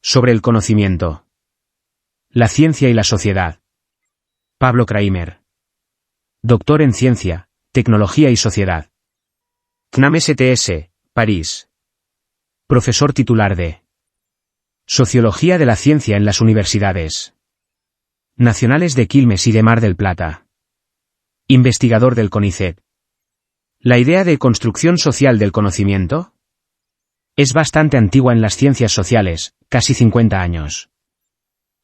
Sobre el conocimiento. La ciencia y la sociedad. Pablo Kramer. Doctor en Ciencia, Tecnología y Sociedad. CNAM STS, París. Profesor titular de Sociología de la Ciencia en las Universidades Nacionales de Quilmes y de Mar del Plata. Investigador del CONICET. La idea de construcción social del conocimiento es bastante antigua en las ciencias sociales, casi 50 años.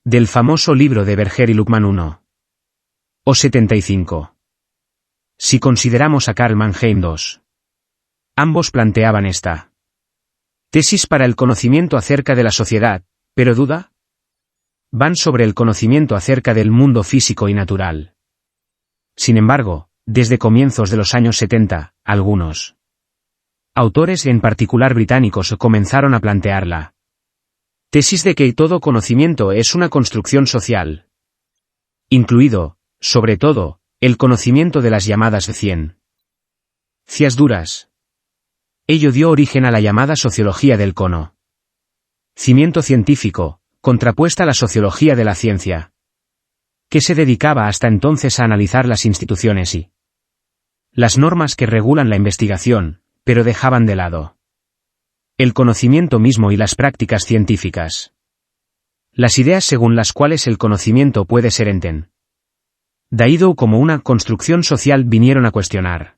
Del famoso libro de Berger y Luckmann 1. O 75. Si consideramos a Karl Mannheim 2. Ambos planteaban esta tesis para el conocimiento acerca de la sociedad, pero duda. Van sobre el conocimiento acerca del mundo físico y natural. Sin embargo, desde comienzos de los años 70, algunos autores, en particular británicos, comenzaron a plantear la tesis de que todo conocimiento es una construcción social, incluido, sobre todo, el conocimiento de las llamadas ciencias duras. Ello dio origen a la llamada sociología del conocimiento científico, contrapuesta a la sociología de la ciencia, que se dedicaba hasta entonces a analizar las instituciones y las normas que regulan la investigación, pero dejaban de lado el conocimiento mismo y las prácticas científicas. Las ideas según las cuales el conocimiento puede ser entendido como una construcción social vinieron a cuestionar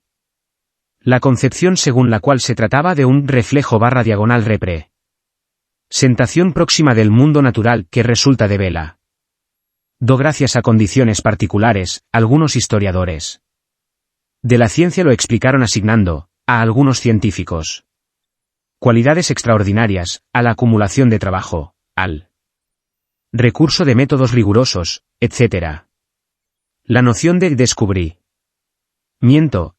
la concepción según la cual se trataba de un reflejo/diagonal representación próxima del mundo natural que resulta de vela. Gracias a condiciones particulares, algunos historiadores de la ciencia lo explicaron asignando, a algunos científicos, cualidades extraordinarias, a la acumulación de trabajo, al recurso de métodos rigurosos, etc. La noción de descubrimiento,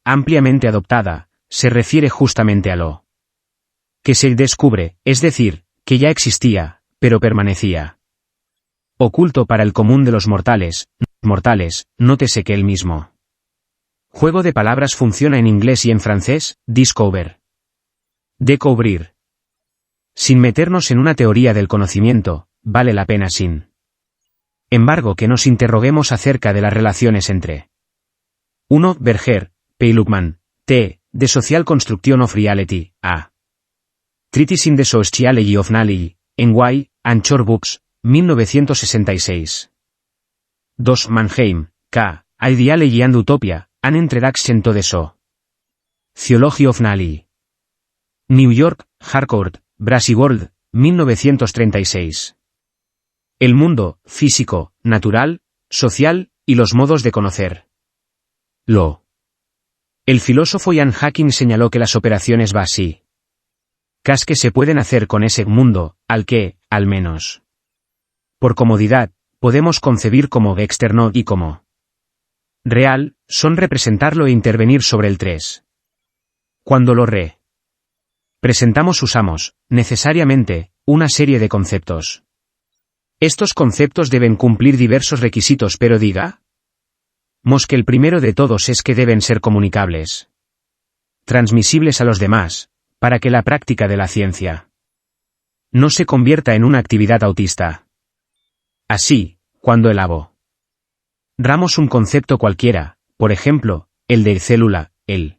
ampliamente adoptada, se refiere justamente a lo que se descubre, es decir, que ya existía, pero permanecía oculto para el común de los mortales. Nótese que el mismo juego de palabras funciona en inglés y en francés, discover. Descubrir. Sin meternos en una teoría del conocimiento, vale la pena sin embargo que nos interroguemos acerca de las relaciones entre 1. Berger, P. y Luckmann, T. The Social Construction of Reality, A. Treatise in the Sociology of Knowledge, en Y. Anchor Books, 1966. 2. Mannheim, K. Ideology and Utopia, An Introduction to the Sociology of Knowledge. New York, Harcourt, Brassey World, 1936. El mundo, físico, natural, social, y los modos de conocer. El filósofo Ian Hacking señaló que las operaciones básicas que se pueden hacer con ese mundo, al que, al menos por comodidad, podemos concebir como externo y como real, son representarlo e intervenir sobre el 3. Cuando lo representamos usamos, necesariamente, una serie de conceptos. Estos conceptos deben cumplir diversos requisitos, pero digamos que el primero de todos es que deben ser comunicables, transmisibles a los demás, para que la práctica de la ciencia no se convierta en una actividad autista. Así, cuando elaboramos un concepto cualquiera, por ejemplo, el de célula, el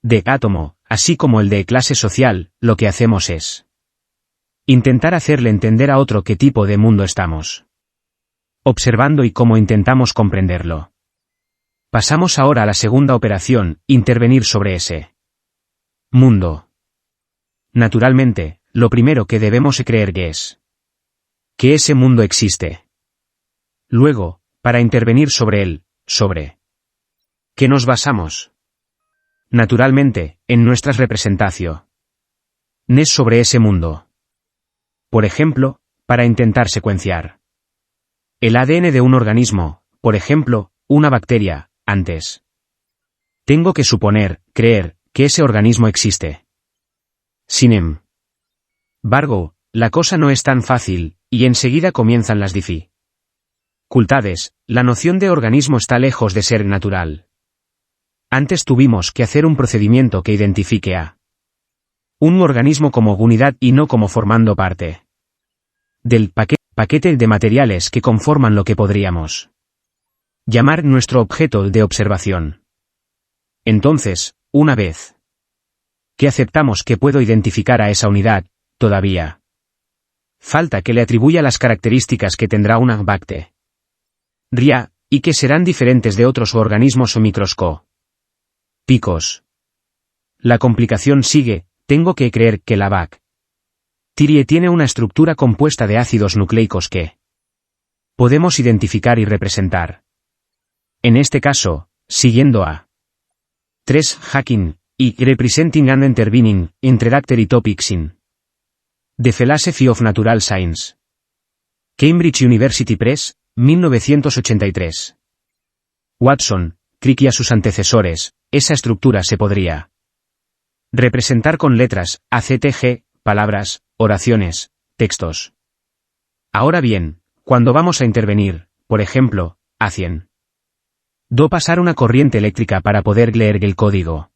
de átomo, así como el de clase social, lo que hacemos es intentar hacerle entender a otro qué tipo de mundo estamos observando y cómo intentamos comprenderlo. Pasamos ahora a la segunda operación, intervenir sobre ese mundo. Naturalmente, lo primero que debemos creer es que ese mundo existe. Luego, para intervenir sobre él, ¿sobre qué nos basamos? Naturalmente, en nuestras representaciones sobre ese mundo. Por ejemplo, para intentar secuenciar el ADN de un organismo, por ejemplo, una bacteria, antes tengo que suponer, creer, que ese organismo existe. Sin embargo, la cosa no es tan fácil, y enseguida comienzan las dificultades. La noción de organismo está lejos de ser natural. Antes tuvimos que hacer un procedimiento que identifique a un organismo como unidad y no como formando parte del paquete de materiales que conforman lo que podríamos llamar nuestro objeto de observación. Entonces, una vez que aceptamos que puedo identificar a esa unidad, todavía falta que le atribuya las características que tendrá una bacteria, y que serán diferentes de otros organismos o microscópicos. La complicación sigue, tengo que creer que la bacteria tiene una estructura compuesta de ácidos nucleicos que podemos identificar y representar. En este caso, siguiendo a 3. Hacking y Representing and Intervening Introductory Topics in The Philosophy of Natural Science. Cambridge University Press, 1983. Watson, Crick y a sus antecesores, esa estructura se podría representar con letras, ACTG, palabras, oraciones, textos. Ahora bien, cuando vamos a intervenir, por ejemplo, haciendo pasar una corriente eléctrica para poder leer el código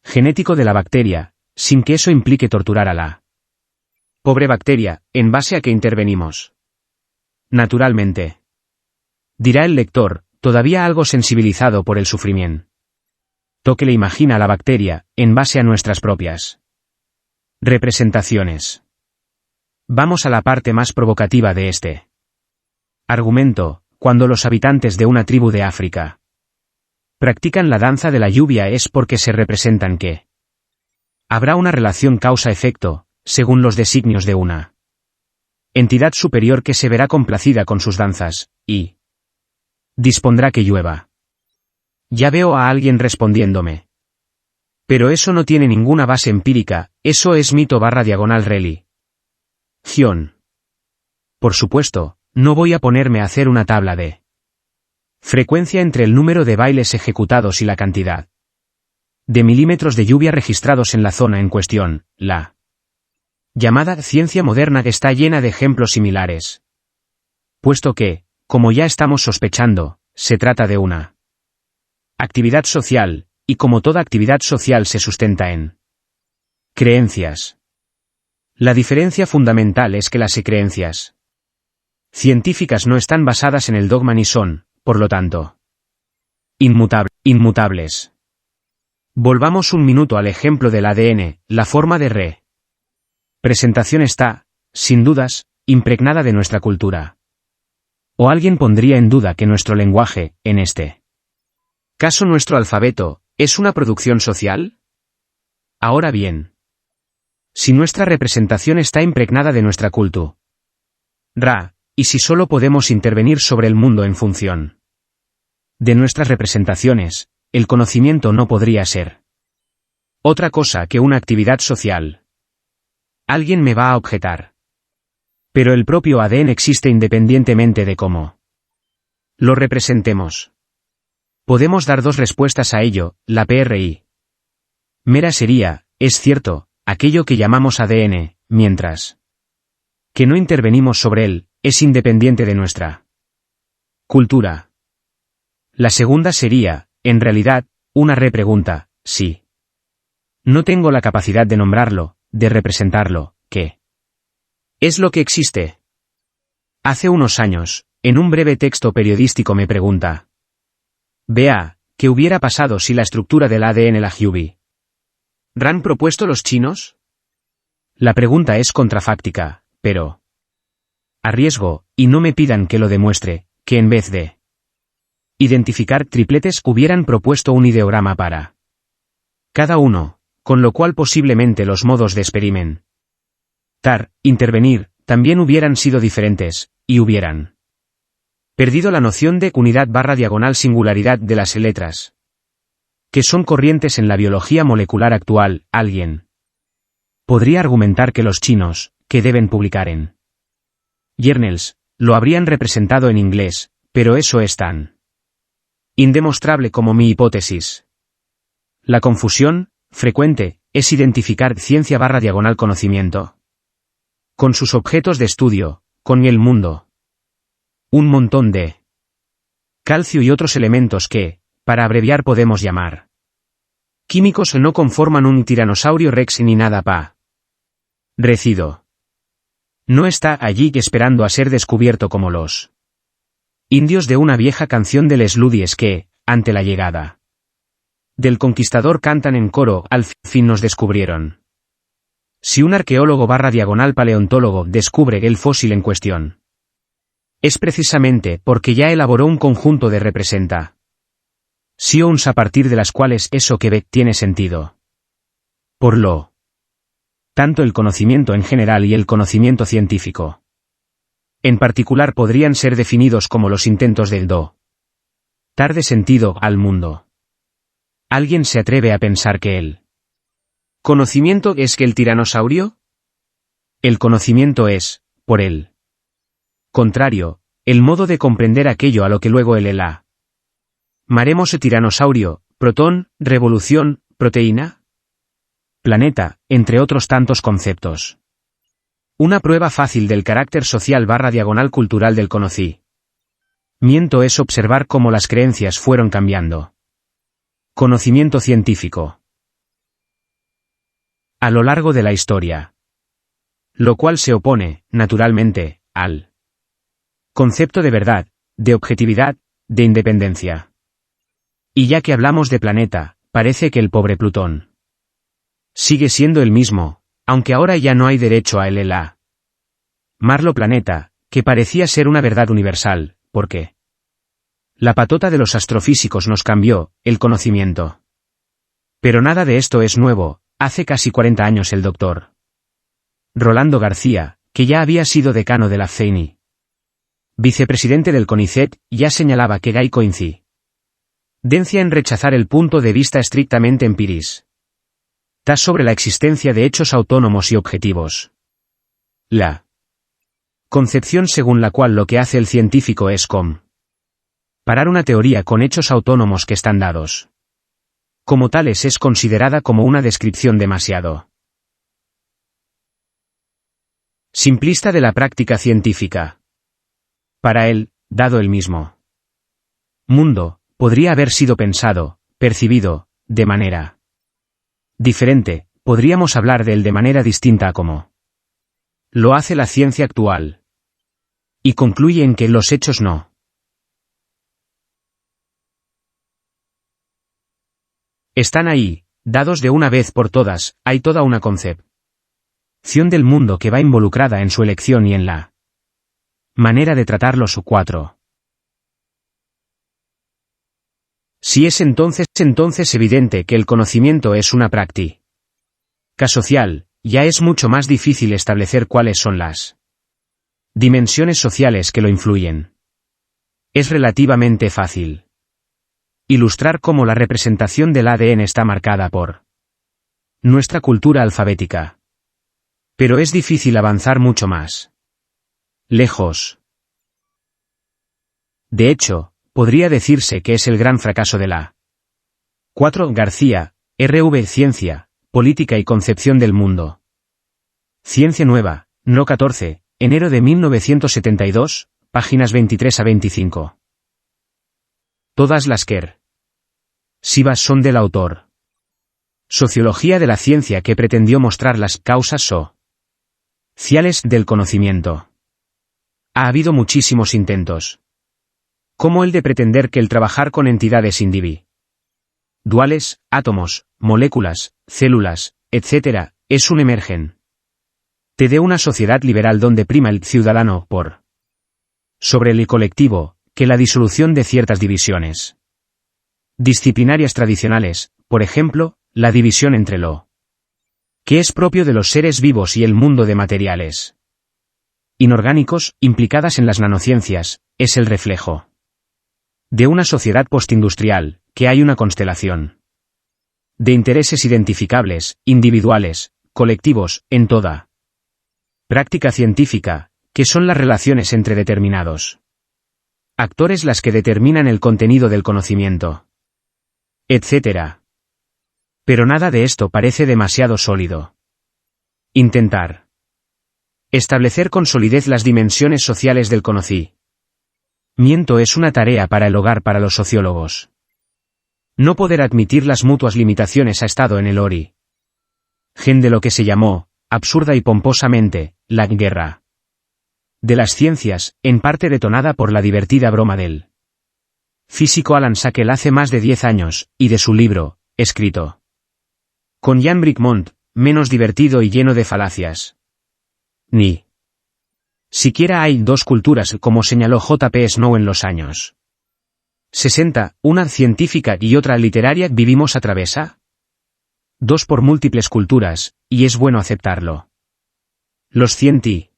genético de la bacteria, sin que eso implique torturar a la pobre bacteria, en base a que intervenimos. Naturalmente, dirá el lector, todavía algo sensibilizado por el sufrimiento que le imagina a la bacteria, en base a nuestras propias representaciones. Vamos a la parte más provocativa de este argumento, cuando los habitantes de una tribu de África practican la danza de la lluvia es porque se representan que habrá una relación causa-efecto, según los designios de una entidad superior que se verá complacida con sus danzas, y dispondrá que llueva. Ya veo a alguien respondiéndome. Pero eso no tiene ninguna base empírica, eso es mito/religión. Por supuesto, no voy a ponerme a hacer una tabla de frecuencia entre el número de bailes ejecutados y la cantidad de milímetros de lluvia registrados en la zona en cuestión. La llamada ciencia moderna está llena de ejemplos similares. Puesto que, como ya estamos sospechando, se trata de una actividad social, y como toda actividad social se sustenta en creencias. La diferencia fundamental es que las creencias científicas no están basadas en el dogma ni son, por lo tanto, inmutables. Volvamos un minuto al ejemplo del ADN, la forma de representación está, sin dudas, impregnada de nuestra cultura. ¿O alguien pondría en duda que nuestro lenguaje, en este caso nuestro alfabeto, es una producción social? Ahora bien, si nuestra representación está impregnada de nuestra cultura, y si solo podemos intervenir sobre el mundo en función de nuestras representaciones, el conocimiento no podría ser otra cosa que una actividad social. Alguien me va a objetar. Pero el propio ADN existe independientemente de cómo lo representemos. Podemos dar dos respuestas a ello, la PRI mera sería, es cierto, aquello que llamamos ADN, mientras que no intervenimos sobre él, es independiente de nuestra cultura. La segunda sería, en realidad, una repregunta, sí. No tengo la capacidad de nombrarlo, de representarlo, ¿qué es lo que existe? Hace unos años, en un breve texto periodístico me pregunta. Vea, ¿qué hubiera pasado si la estructura del ADN la hubieran propuesto los chinos? La pregunta es contrafáctica, pero a riesgo, y no me pidan que lo demuestre, que en vez de identificar tripletes hubieran propuesto un ideograma para cada uno, con lo cual posiblemente los modos de experimentar, intervenir, también hubieran sido diferentes, y hubieran perdido la noción de unidad/singularidad de las letras, que son corrientes en la biología molecular actual. Alguien podría argumentar que los chinos, que deben publicar en journals, lo habrían representado en inglés, pero eso es tan indemostrable como mi hipótesis. La confusión, frecuente, es identificar ciencia/conocimiento con sus objetos de estudio, con el mundo. Un montón de calcio y otros elementos que, para abreviar podemos llamar químicos no conforman un tiranosaurio rex ni nada parecido. No está allí esperando a ser descubierto como los indios de una vieja canción de Les Ludies que, ante la llegada del conquistador cantan en coro, al fin nos descubrieron. Si un arqueólogo / paleontólogo descubre el fósil en cuestión, es precisamente porque ya elaboró un conjunto de representaciones a partir de las cuales eso que ve tiene sentido. Por lo tanto, el conocimiento en general y el conocimiento científico en particular podrían ser definidos como los intentos del dar de sentido al mundo. ¿Alguien se atreve a pensar que el conocimiento es que el tiranosaurio? El conocimiento es, por el contrario, el modo de comprender aquello a lo que luego el llamaremos tiranosaurio, protón, revolución, proteína, planeta, entre otros tantos conceptos. Una prueba fácil del carácter social / cultural del conocimiento es observar cómo las creencias fueron cambiando. Conocimiento científico a lo largo de la historia. Lo cual se opone, naturalmente, al concepto de verdad, de objetividad, de independencia. Y ya que hablamos de planeta, parece que el pobre Plutón sigue siendo el mismo, aunque ahora ya no hay derecho a él llamarlo planeta, que parecía ser una verdad universal, porque la patota de los astrofísicos nos cambió el conocimiento. Pero nada de esto es nuevo. Hace casi 40 años el doctor Rolando García, que ya había sido decano de la CENI, vicepresidente del CONICET, ya señalaba que hay coincidencia en rechazar el punto de vista estrictamente empirista sobre la existencia de hechos autónomos y objetivos. La concepción según la cual lo que hace el científico es comparar una teoría con hechos autónomos que están dados como tales es considerada como una descripción demasiado simplista de la práctica científica. Para él, dado el mismo mundo, podría haber sido pensado, percibido, de manera diferente, podríamos hablar de él de manera distinta a como lo hace la ciencia actual. Y concluye en que los hechos no están ahí, dados de una vez por todas, hay toda una concepción del mundo que va involucrada en su elección y en la manera de tratarlos. 4. Si es entonces evidente que el conocimiento es una práctica social, ya es mucho más difícil establecer cuáles son las dimensiones sociales que lo influyen. Es relativamente fácil ilustrar cómo la representación del ADN está marcada por nuestra cultura alfabética. Pero es difícil avanzar mucho más lejos. De hecho, podría decirse que es el gran fracaso de la 4. García, R.V. Ciencia, Política y Concepción del Mundo. Ciencia Nueva, No. 14, enero de 1972, páginas 23 a 25. Todas las sivas son del autor. Sociología de la ciencia que pretendió mostrar las causas sociales del conocimiento. Ha habido muchísimos intentos, como el de pretender que el trabajar con entidades individuales, átomos, moléculas, células, etc., es un emergente de una sociedad liberal donde prima el ciudadano por sobre el colectivo, que la disolución de ciertas divisiones disciplinarias tradicionales, por ejemplo, la división entre lo que es propio de los seres vivos y el mundo de materiales inorgánicos, implicadas en las nanociencias, es el reflejo de una sociedad postindustrial, que hay una constelación de intereses identificables, individuales, colectivos, en toda práctica científica, que son las relaciones entre determinados actores las que determinan el contenido del conocimiento, etc. Pero nada de esto parece demasiado sólido. Intentar establecer con solidez las dimensiones sociales del conocimiento es una tarea para el hogar para los sociólogos. No poder admitir las mutuas limitaciones ha estado en el origen de lo que se llamó, absurda y pomposamente, la guerra de las ciencias, en parte detonada por la divertida broma del físico Alan Sackel hace más de 10 años, y de su libro, escrito con Jan Bricmont, menos divertido y lleno de falacias. Ni siquiera hay dos culturas, como señaló J.P. Snow en los años 60, una científica y otra literaria. Vivimos a travesa dos por múltiples culturas, y es bueno aceptarlo. Los científicos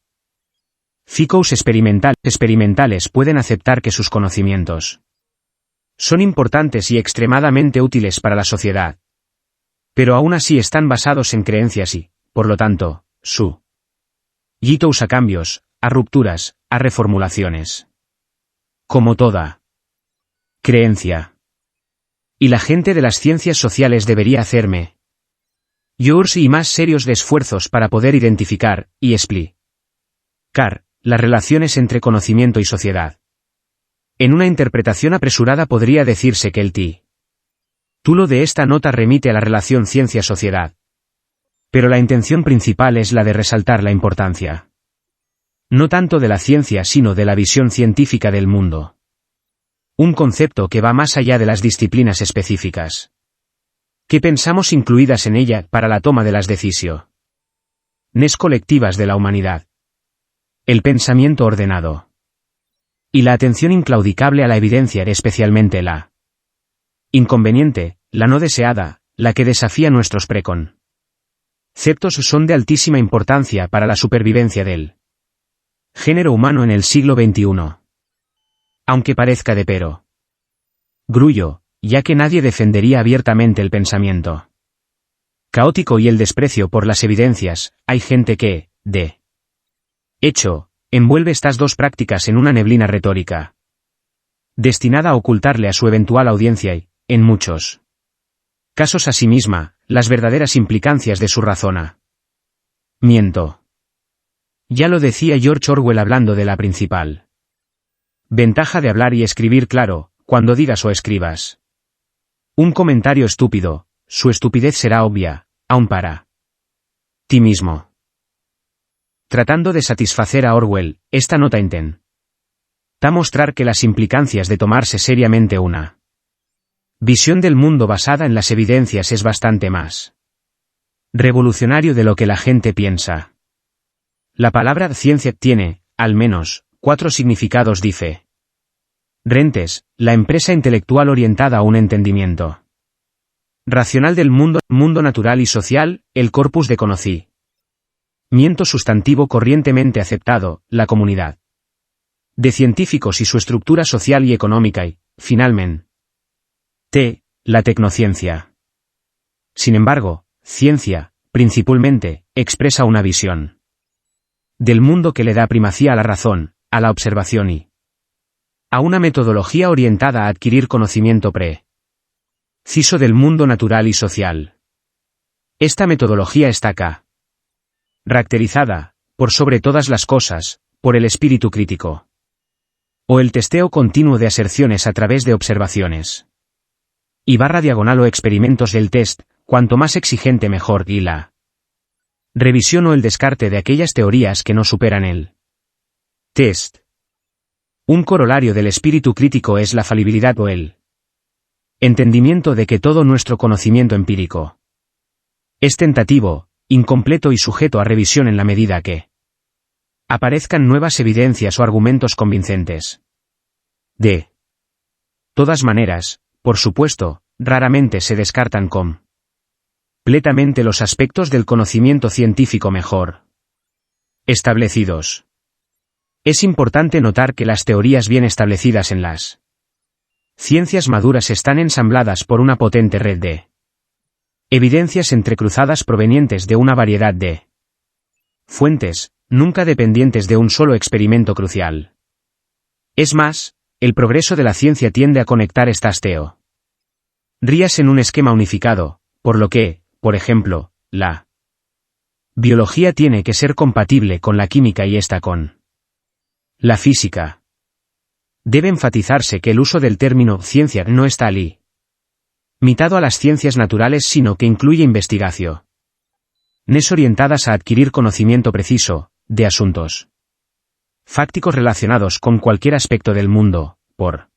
experimentales pueden aceptar que sus conocimientos son importantes y extremadamente útiles para la sociedad. Pero aún así están basados en creencias y, por lo tanto, sujetos a cambios, a rupturas, a reformulaciones. Como toda creencia. Y la gente de las ciencias sociales debería hacerme yours y más serios de esfuerzos para poder identificar y explicar las relaciones entre conocimiento y sociedad. En una interpretación apresurada podría decirse que el título de esta nota remite a la relación ciencia-sociedad. Pero la intención principal es la de resaltar la importancia no tanto de la ciencia sino de la visión científica del mundo. Un concepto que va más allá de las disciplinas específicas que pensamos incluidas en ella para la toma de las decisiones colectivas de la humanidad. El pensamiento ordenado y la atención inclaudicable a la evidencia, especialmente la inconveniente, la no deseada, la que desafía nuestros preconceptos, son de altísima importancia para la supervivencia del género humano en el siglo XXI. Aunque parezca de pero grullo, ya que nadie defendería abiertamente el pensamiento caótico y el desprecio por las evidencias, hay gente que, de hecho, envuelve estas dos prácticas en una neblina retórica destinada a ocultarle a su eventual audiencia y, en muchos casos a sí misma, las verdaderas implicancias de su razonamiento. Ya lo decía George Orwell hablando de la principal ventaja de hablar y escribir claro. Cuando digas o escribas un comentario estúpido, su estupidez será obvia, aun para ti mismo. Tratando de satisfacer a Orwell, esta nota intenta mostrar que las implicancias de tomarse seriamente una visión del mundo basada en las evidencias es bastante más revolucionario de lo que la gente piensa. La palabra ciencia tiene, al menos, 4 significados diferentes. La empresa intelectual orientada a un entendimiento racional del mundo natural y social, el corpus de conocimiento sustantivo corrientemente aceptado, la comunidad de científicos y su estructura social y económica y, finalmente, la tecnociencia. Sin embargo, ciencia, principalmente, expresa una visión del mundo que le da primacía a la razón, a la observación y a una metodología orientada a adquirir conocimiento preciso del mundo natural y social. Esta metodología está caracterizada, por sobre todas las cosas, por el espíritu crítico o el testeo continuo de aserciones a través de observaciones y /diagonal o experimentos del test, cuanto más exigente mejor, y la revisión o el descarte de aquellas teorías que no superan el test. Un corolario del espíritu crítico es la falibilidad o el entendimiento de que todo nuestro conocimiento empírico es tentativo, incompleto y sujeto a revisión en la medida que aparezcan nuevas evidencias o argumentos convincentes. De todas maneras, por supuesto, raramente se descartan completamente los aspectos del conocimiento científico mejor establecidos. Es importante notar que las teorías bien establecidas en las ciencias maduras están ensambladas por una potente red de evidencias entrecruzadas provenientes de una variedad de fuentes, nunca dependientes de un solo experimento crucial. Es más, el progreso de la ciencia tiende a conectar estas teorías en un esquema unificado, por lo que, por ejemplo, la biología tiene que ser compatible con la química y esta con la física. Debe enfatizarse que el uso del término ciencia no está limitado a las ciencias naturales, sino que incluye investigaciones orientadas a adquirir conocimiento preciso de asuntos fácticos relacionados con cualquier aspecto del mundo, por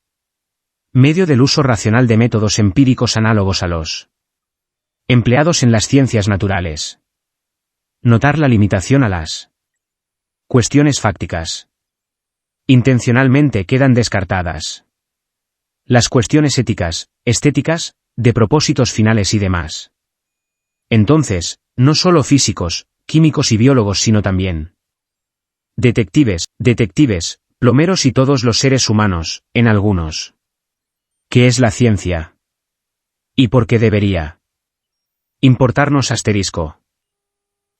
medio del uso racional de métodos empíricos análogos a los empleados en las ciencias naturales. Notar la limitación a las cuestiones fácticas. Intencionalmente quedan descartadas las cuestiones éticas, estéticas, de propósitos finales y demás. Entonces, no solo físicos, químicos y biólogos sino también detectives, plomeros y todos los seres humanos, en algunos. ¿Qué es la ciencia? ¿Y por qué debería importarnos asterisco?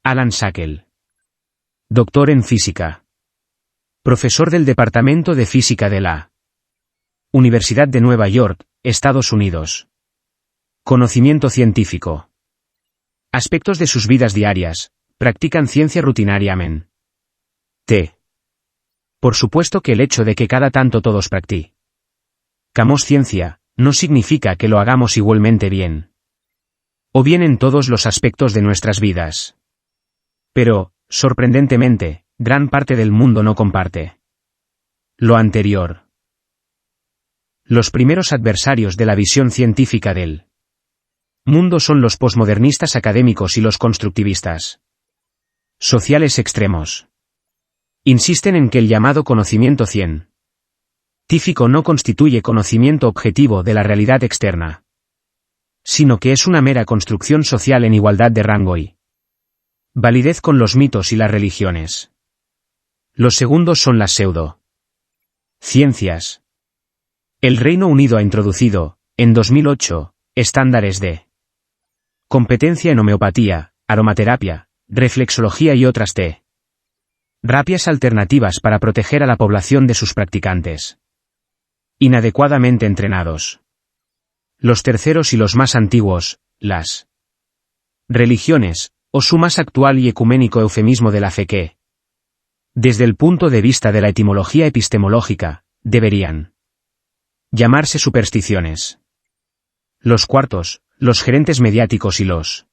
Alan Sackel. Doctor en física. Profesor del Departamento de Física de la Universidad de Nueva York, Estados Unidos. Conocimiento científico. Aspectos de sus vidas diarias, practican ciencia rutinariamente. Por supuesto que el hecho de que cada tanto todos practicamos ciencia, no significa que lo hagamos igualmente bien. O bien en todos los aspectos de nuestras vidas. Pero, sorprendentemente, gran parte del mundo no comparte lo anterior. Los primeros adversarios de la visión científica del mundo son los posmodernistas académicos y los constructivistas sociales extremos. Insisten en que el llamado conocimiento científico no constituye conocimiento objetivo de la realidad externa, sino que es una mera construcción social en igualdad de rango y validez con los mitos y las religiones. Los segundos son las pseudo-ciencias. El Reino Unido ha introducido, en 2008, estándares de competencia en homeopatía, aromaterapia, reflexología y otras terapias alternativas para proteger a la población de sus practicantes inadecuadamente entrenados. Los terceros y los más antiguos, las religiones, o su más actual y ecuménico eufemismo de la fe que, desde el punto de vista de la etimología epistemológica, deberían llamarse supersticiones. Los cuartos, los gerentes mediáticos y los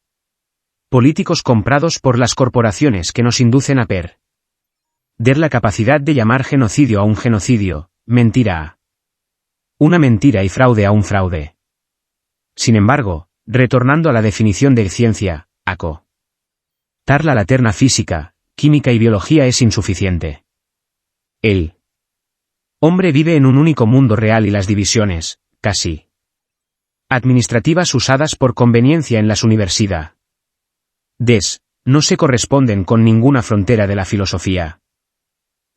políticos comprados por las corporaciones que nos inducen a perder la capacidad de llamar genocidio a un genocidio, mentira a una mentira y fraude a un fraude. Sin embargo, retornando a la definición de ciencia, acotarla la terna física, química y biología es insuficiente. El hombre vive en un único mundo real y las divisiones, casi administrativas usadas por conveniencia en las universidades, no se corresponden con ninguna frontera de la filosofía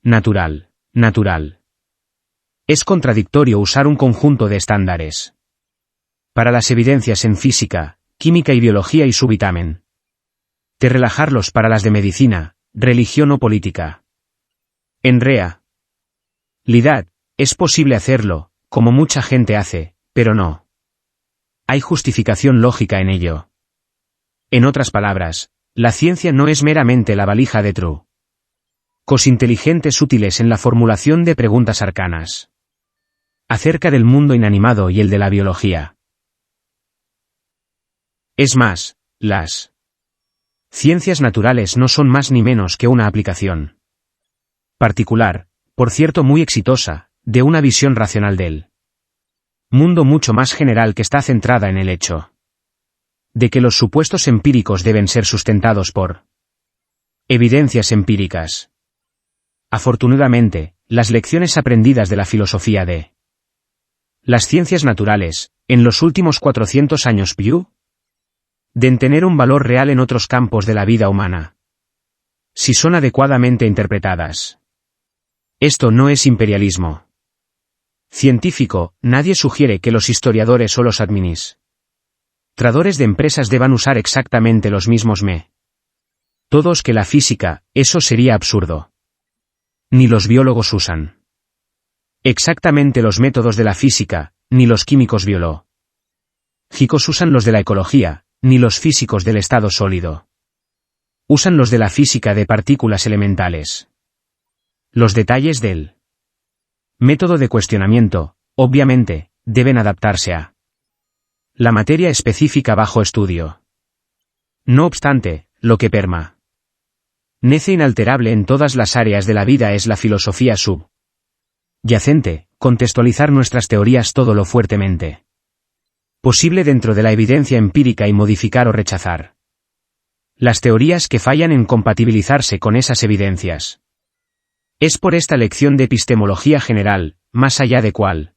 natural. Es contradictorio usar un conjunto de estándares para las evidencias en física, química y biología y súbitamente relajarlos para las de medicina, religión o política. En realidad, es posible hacerlo, como mucha gente hace, pero no hay justificación lógica en ello. En otras palabras, la ciencia no es meramente la valija de trucos inteligentes útiles en la formulación de preguntas arcanas acerca del mundo inanimado y el de la biología. Es más, las ciencias naturales no son más ni menos que una aplicación particular, por cierto muy exitosa, de una visión racional del mundo mucho más general que está centrada en el hecho de que los supuestos empíricos deben ser sustentados por evidencias empíricas. Afortunadamente, las lecciones aprendidas de la filosofía de las ciencias naturales, en los últimos 400 años deben tener un valor real en otros campos de la vida humana, si son adecuadamente interpretadas. Esto no es imperialismo científico, nadie sugiere que los historiadores o los administradores de empresas deban usar exactamente los mismos métodos que la física, eso sería absurdo. Ni los biólogos usan exactamente los métodos de la física, ni los químicos biológicos usan los de la ecología, ni los físicos del estado sólido usan los de la física de partículas elementales. Los detalles del método de cuestionamiento, obviamente, deben adaptarse a la materia específica bajo estudio. No obstante, lo que Nece inalterable en todas las áreas de la vida es la filosofía subyacente, contextualizar nuestras teorías todo lo fuertemente posible dentro de la evidencia empírica y modificar o rechazar las teorías que fallan en compatibilizarse con esas evidencias. Es por esta lección de epistemología general, más allá de cualquier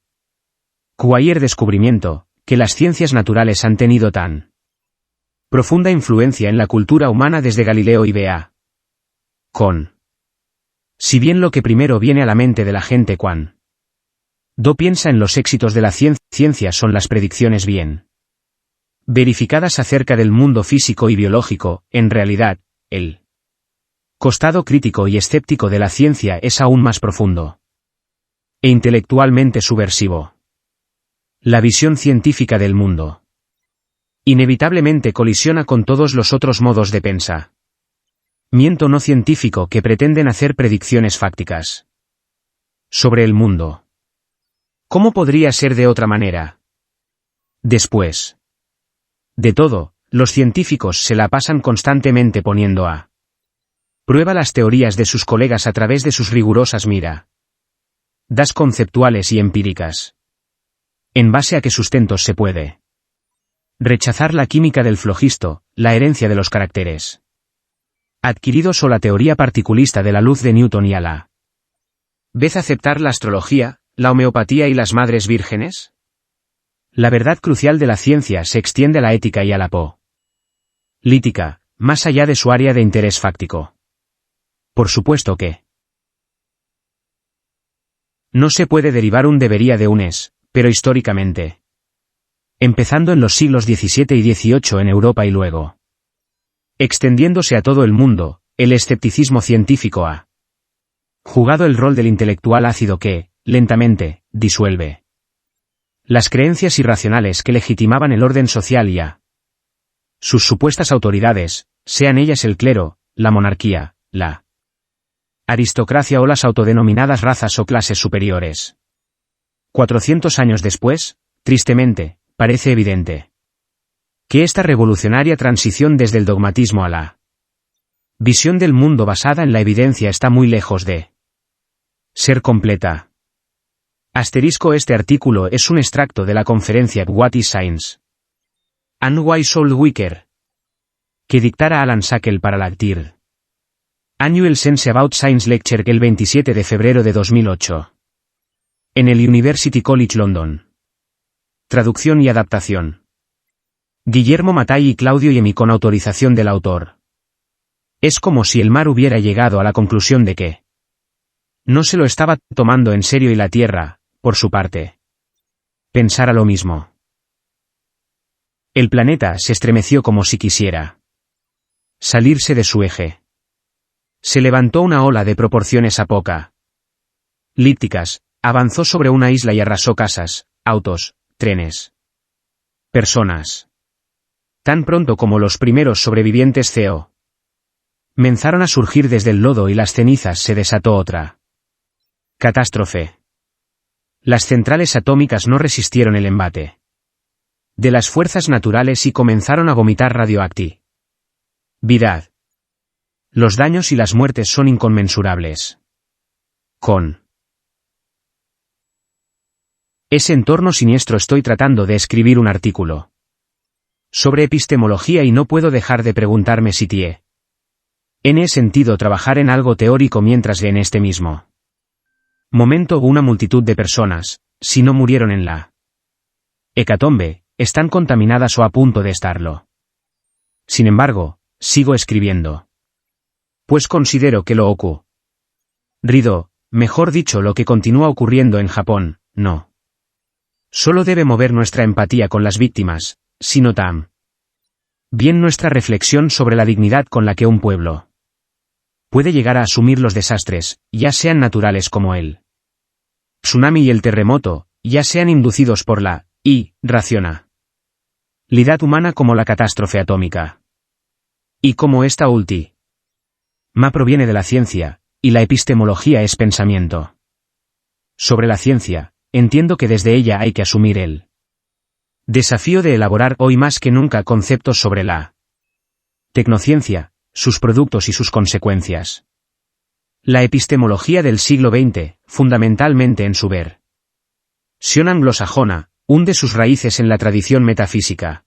descubrimiento, que las ciencias naturales han tenido tan profunda influencia en la cultura humana desde Galileo y Bacon. Si bien lo que primero viene a la mente de la gente cuando piensa en los éxitos de la ciencia son las predicciones bien verificadas acerca del mundo físico y biológico, en realidad, el costado crítico y escéptico de la ciencia es aún más profundo e intelectualmente subversivo. La visión científica del mundo inevitablemente colisiona con todos los otros modos de pensamiento no científico que pretenden hacer predicciones fácticas sobre el mundo. ¿Cómo podría ser de otra manera? Después de todo, los científicos se la pasan constantemente poniendo a prueba las teorías de sus colegas a través de sus rigurosas miradas conceptuales y empíricas. En base a qué sustentos se puede rechazar la química del flogisto, la herencia de los caracteres adquiridos o la teoría particulista de la luz de Newton y a la vez aceptar la astrología, la homeopatía y las madres vírgenes? La verdad crucial de la ciencia se extiende a la ética y a la política, más allá de su área de interés fáctico. Por supuesto que no se puede derivar un debería de un es, pero históricamente, empezando en los siglos XVII y XVIII en Europa y luego extendiéndose a todo el mundo, el escepticismo científico ha jugado el rol del intelectual ácido que, lentamente, disuelve las creencias irracionales que legitimaban el orden social y a sus supuestas autoridades, sean ellas el clero, la monarquía, la aristocracia o las autodenominadas razas o clases superiores. 400 años después, tristemente, parece evidente que esta revolucionaria transición desde el dogmatismo a la visión del mundo basada en la evidencia está muy lejos de ser completa. Este artículo es un extracto de la conferencia What is Science? And Why Should We Care? Que dictara Alan Sackel para la TIR Annual Sense About Science Lecture el 27 de febrero de 2008. En el University College London. Traducción y adaptación. Guillermo Mattei y Claudio Yemi con autorización del autor. Es como si el mar hubiera llegado a la conclusión de que no se lo estaba tomando en serio y la Tierra, por su parte, pensara lo mismo. El planeta se estremeció como si quisiera salirse de su eje. Se levantó una ola de proporciones apocalípticas, avanzó sobre una isla y arrasó casas, autos, trenes, personas. Tan pronto como los primeros sobrevivientes comenzaron a surgir desde el lodo y las cenizas se desató otra catástrofe. Las centrales atómicas no resistieron el embate de las fuerzas naturales y comenzaron a vomitar radioactividad. Los daños y las muertes son inconmensurables. Con ese entorno siniestro estoy tratando de escribir un artículo sobre epistemología y no puedo dejar de preguntarme si tiene sentido trabajar en algo teórico mientras en este mismo momento una multitud de personas, si no murieron en la hecatombe, están contaminadas o a punto de estarlo. Sin embargo, sigo escribiendo. Pues considero que lo ocurrido, mejor dicho lo que continúa ocurriendo en Japón, no solo debe mover nuestra empatía con las víctimas, sino también nuestra reflexión sobre la dignidad con la que un pueblo puede llegar a asumir los desastres, ya sean naturales como el tsunami y el terremoto, ya sean inducidos por la irracionalidad humana como la catástrofe atómica. Y como esta última proviene de la ciencia, y la epistemología es pensamiento sobre la ciencia, entiendo que desde ella hay que asumir el desafío de elaborar hoy más que nunca conceptos sobre la tecnociencia, sus productos y sus consecuencias. La epistemología del siglo XX, fundamentalmente en su versión anglosajona, hunde sus raíces en la tradición metafísica.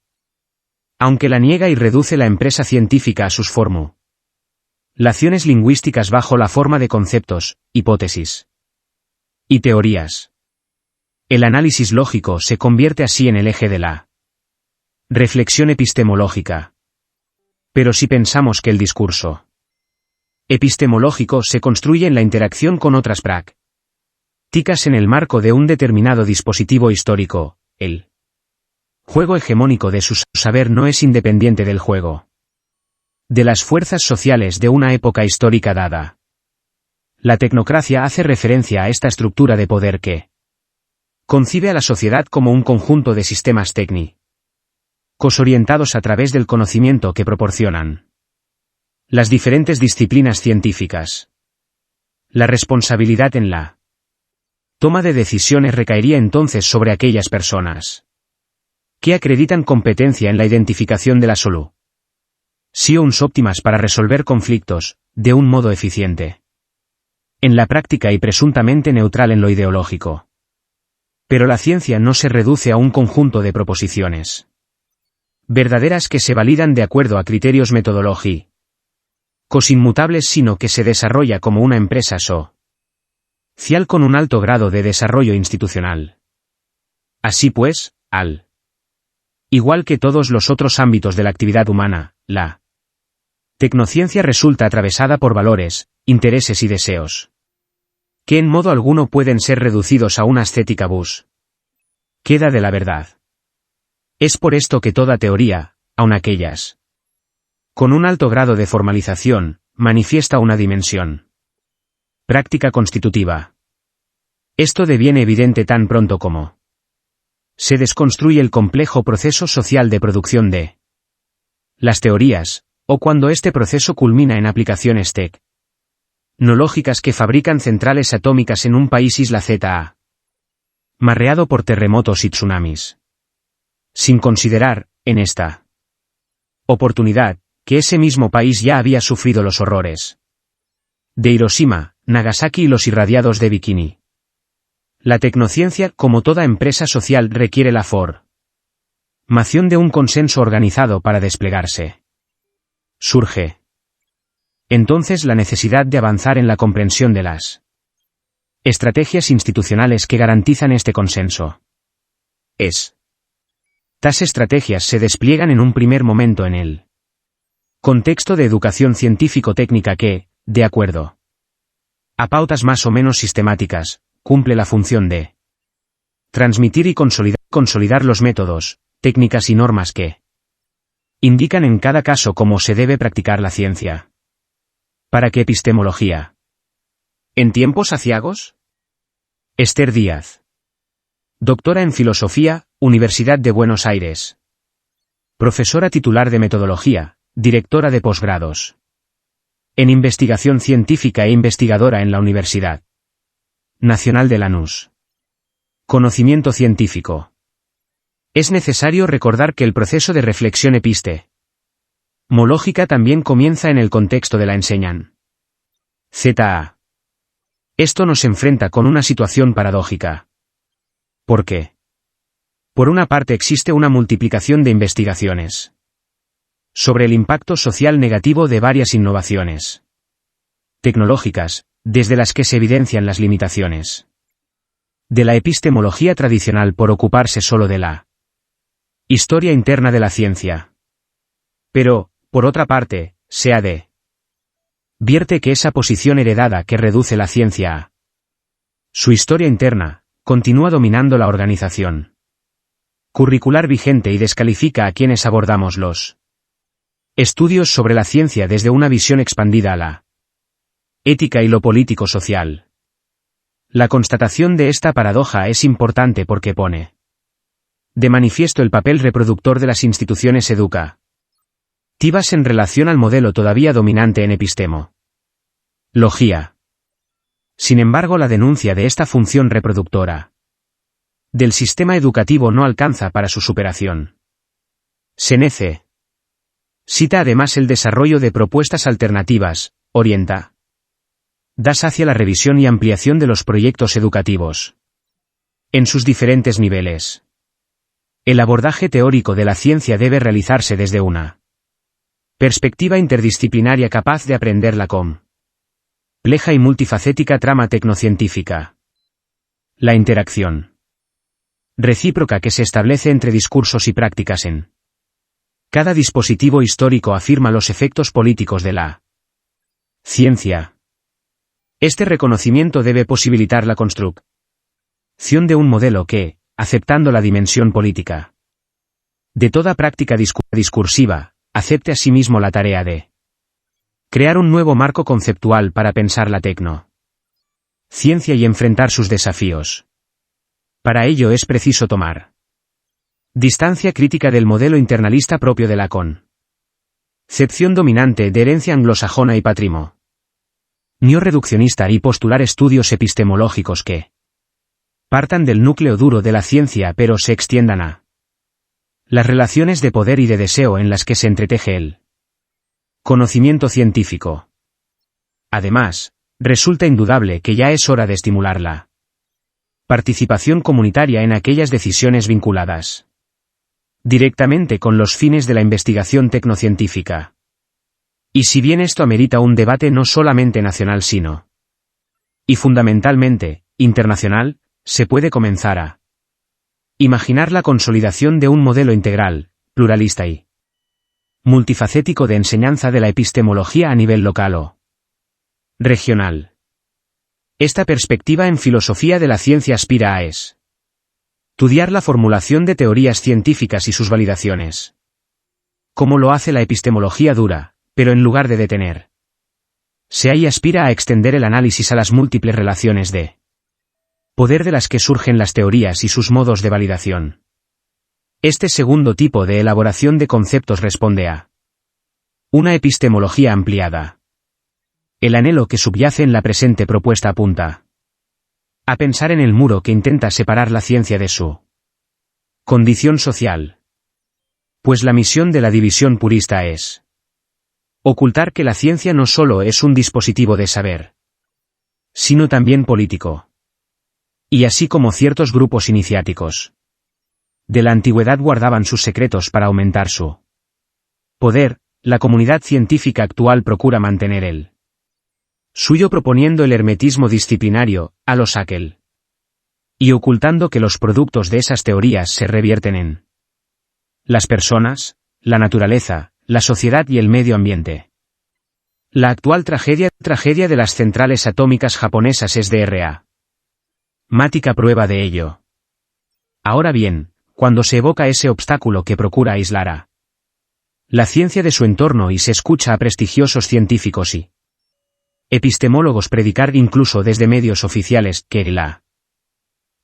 Aunque la niega y reduce la empresa científica a sus formulaciones lingüísticas bajo la forma de conceptos, hipótesis y teorías. El análisis lógico se convierte así en el eje de la reflexión epistemológica. Pero si pensamos que el discurso epistemológico se construye en la interacción con otras prácticas en el marco de un determinado dispositivo histórico, el juego hegemónico de su saber no es independiente del juego de las fuerzas sociales de una época histórica dada. La tecnocracia hace referencia a esta estructura de poder que concibe a la sociedad como un conjunto de sistemas técnicos orientados a través del conocimiento que proporcionan las diferentes disciplinas científicas. La responsabilidad en la toma de decisiones recaería entonces sobre aquellas personas que acreditan competencia en la identificación de las soluciones óptimas para resolver conflictos, de un modo eficiente, en la práctica y presuntamente neutral en lo ideológico. Pero la ciencia no se reduce a un conjunto de proposiciones verdaderas que se validan de acuerdo a criterios metodológicos inmutables, sino que se desarrolla como una empresa social con un alto grado de desarrollo institucional. Así pues, al igual que todos los otros ámbitos de la actividad humana, la tecnociencia resulta atravesada por valores, intereses y deseos que en modo alguno pueden ser reducidos a una ascética búsqueda de la verdad. Es por esto que toda teoría, aun aquellas con un alto grado de formalización, manifiesta una dimensión práctica constitutiva. Esto deviene evidente tan pronto como se desconstruye el complejo proceso social de producción de las teorías, o cuando este proceso culmina en aplicaciones tecnológicas que fabrican centrales atómicas en un país isla ZA, marreado por terremotos y tsunamis. Sin considerar, en esta oportunidad, que ese mismo país ya había sufrido los horrores de Hiroshima, Nagasaki y los irradiados de Bikini. La tecnociencia, como toda empresa social, requiere la formación de un consenso organizado para desplegarse. Surge entonces la necesidad de avanzar en la comprensión de las estrategias institucionales que garantizan este consenso. Estas estrategias se despliegan en un primer momento en el contexto de educación científico-técnica que, de acuerdo a pautas más o menos sistemáticas, cumple la función de transmitir y consolidar los métodos, técnicas y normas que indican en cada caso cómo se debe practicar la ciencia. ¿Para qué epistemología? ¿En tiempos aciagos? Esther Díaz. Doctora en Filosofía, Universidad de Buenos Aires. Profesora titular de Metodología, directora de posgrados en Investigación Científica e investigadora en la Universidad Nacional de Lanús. Conocimiento científico. Es necesario recordar que el proceso de reflexión epistemológica también comienza en el contexto de la enseñanza. Esto nos enfrenta con una situación paradójica. ¿Por qué? Por una parte existe una multiplicación de investigaciones sobre el impacto social negativo de varias innovaciones tecnológicas, desde las que se evidencian las limitaciones de la epistemología tradicional por ocuparse solo de la historia interna de la ciencia. Pero, por otra parte, se advierte que esa posición heredada que reduce la ciencia a su historia interna, continúa dominando la organización curricular vigente y descalifica a quienes abordamos los estudios sobre la ciencia desde una visión expandida a la ética y lo político-social. La constatación de esta paradoja es importante porque pone de manifiesto el papel reproductor de las instituciones educativas en relación al modelo todavía dominante en epistemología. Sin embargo, la denuncia de esta función reproductora del sistema educativo no alcanza para su superación. Se Cita además el desarrollo de propuestas alternativas, orienta. Das hacia la revisión y ampliación de los proyectos educativos. En sus diferentes niveles. El abordaje teórico de la ciencia debe realizarse desde una perspectiva interdisciplinaria capaz de aprender la compleja y multifacética trama tecnocientífica. La interacción recíproca que se establece entre discursos y prácticas en cada dispositivo histórico afirma los efectos políticos de la ciencia. Este reconocimiento debe posibilitar la construcción de un modelo que, aceptando la dimensión política de toda práctica discursiva, acepte asimismo la tarea de crear un nuevo marco conceptual para pensar la tecno-ciencia y enfrentar sus desafíos. Para ello es preciso tomar distancia crítica del modelo internalista propio de la concepción dominante de herencia anglosajona y patrimonio reduccionista y postular estudios epistemológicos que partan del núcleo duro de la ciencia pero se extiendan a las relaciones de poder y de deseo en las que se entreteje el conocimiento científico. Además, resulta indudable que ya es hora de estimular la participación comunitaria en aquellas decisiones vinculadas directamente con los fines de la investigación tecnocientífica. Y si bien esto amerita un debate no solamente nacional sino, y fundamentalmente, internacional, se puede comenzar a imaginar la consolidación de un modelo integral, pluralista y multifacético de enseñanza de la epistemología a nivel local o regional. Esta perspectiva en filosofía de la ciencia aspira a estudiar la formulación de teorías científicas y sus validaciones, como lo hace la epistemología dura, pero en lugar de detener, se ahí aspira a extender el análisis a las múltiples relaciones de poder de las que surgen las teorías y sus modos de validación. Este segundo tipo de elaboración de conceptos responde a una epistemología ampliada. El anhelo que subyace en la presente propuesta apunta a pensar en el muro que intenta separar la ciencia de su condición social. Pues la misión de la división purista es ocultar que la ciencia no solo es un dispositivo de saber, sino también político. Y así como ciertos grupos iniciáticos de la antigüedad guardaban sus secretos para aumentar su poder, la comunidad científica actual procura mantener el suyo proponiendo el hermetismo disciplinario, a los aquel. Y ocultando que los productos de esas teorías se revierten en las personas, la naturaleza, la sociedad y el medio ambiente. La actual tragedia de las centrales atómicas japonesas es dramática prueba de ello. Ahora bien, cuando se evoca ese obstáculo que procura aislar a la ciencia de su entorno y se escucha a prestigiosos científicos y epistemólogos predicar incluso desde medios oficiales que la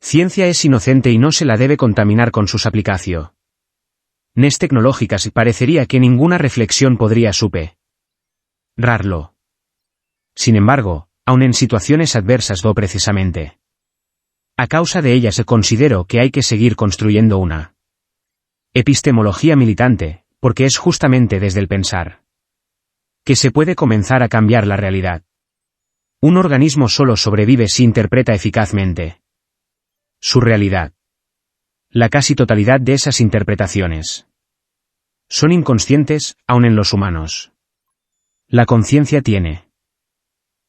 ciencia es inocente y no se la debe contaminar con sus aplicaciones tecnológicas, parecería que ninguna reflexión podría superarlo. Sin embargo, aun en situaciones adversas o precisamente a causa de ellas considero que hay que seguir construyendo una epistemología militante, porque es justamente desde el pensar que se puede comenzar a cambiar la realidad. Un organismo solo sobrevive si interpreta eficazmente su realidad. La casi totalidad de esas interpretaciones son inconscientes, aun en los humanos. La conciencia tiene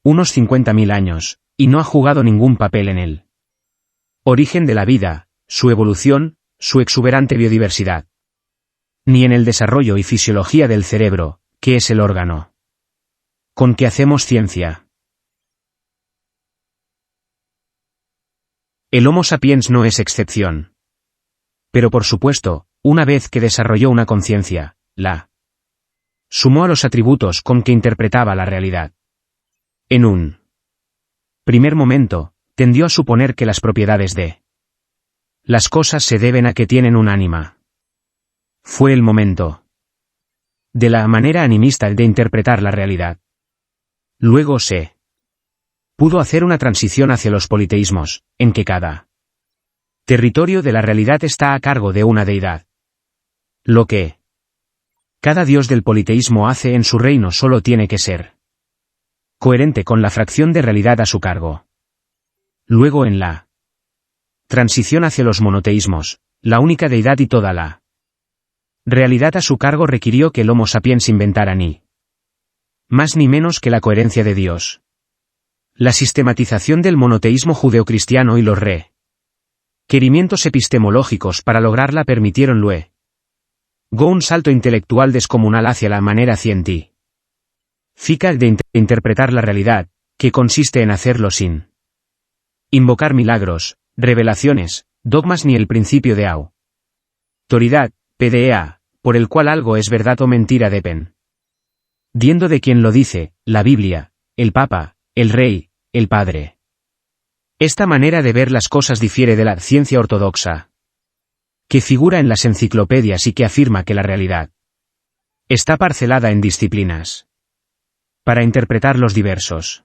unos 50.000 años, y no ha jugado ningún papel en el origen de la vida, su evolución, su exuberante biodiversidad, ni en el desarrollo y fisiología del cerebro, que es el órgano con que hacemos ciencia. El Homo sapiens no es excepción. Pero por supuesto, una vez que desarrolló una conciencia, la sumó a los atributos con que interpretaba la realidad. En un primer momento, tendió a suponer que las propiedades de las cosas se deben a que tienen un ánima. Fue el momento de la manera animista de interpretar la realidad. Luego se pudo hacer una transición hacia los politeísmos, en que cada territorio de la realidad está a cargo de una deidad. Lo que Cada dios del politeísmo hace en su reino solo tiene que ser coherente con la fracción de realidad a su cargo. Luego en la transición hacia los monoteísmos, la única deidad y toda la realidad a su cargo requirió que el Homo sapiens inventara ni más ni menos que la coherencia de Dios. La sistematización del monoteísmo judeocristiano y los requerimientos epistemológicos para lograrla permitieron luego un salto intelectual descomunal hacia la manera científica de interpretar la realidad, que consiste en hacerlo sin invocar milagros, revelaciones, dogmas ni el principio de autoridad, PDEA, por el cual algo es verdad o mentira dependiendo de quien lo dice, la Biblia, el Papa, el Rey, el Padre. Esta manera de ver las cosas difiere de la ciencia ortodoxa, que figura en las enciclopedias y que afirma que la realidad está parcelada en disciplinas. Para interpretar los diversos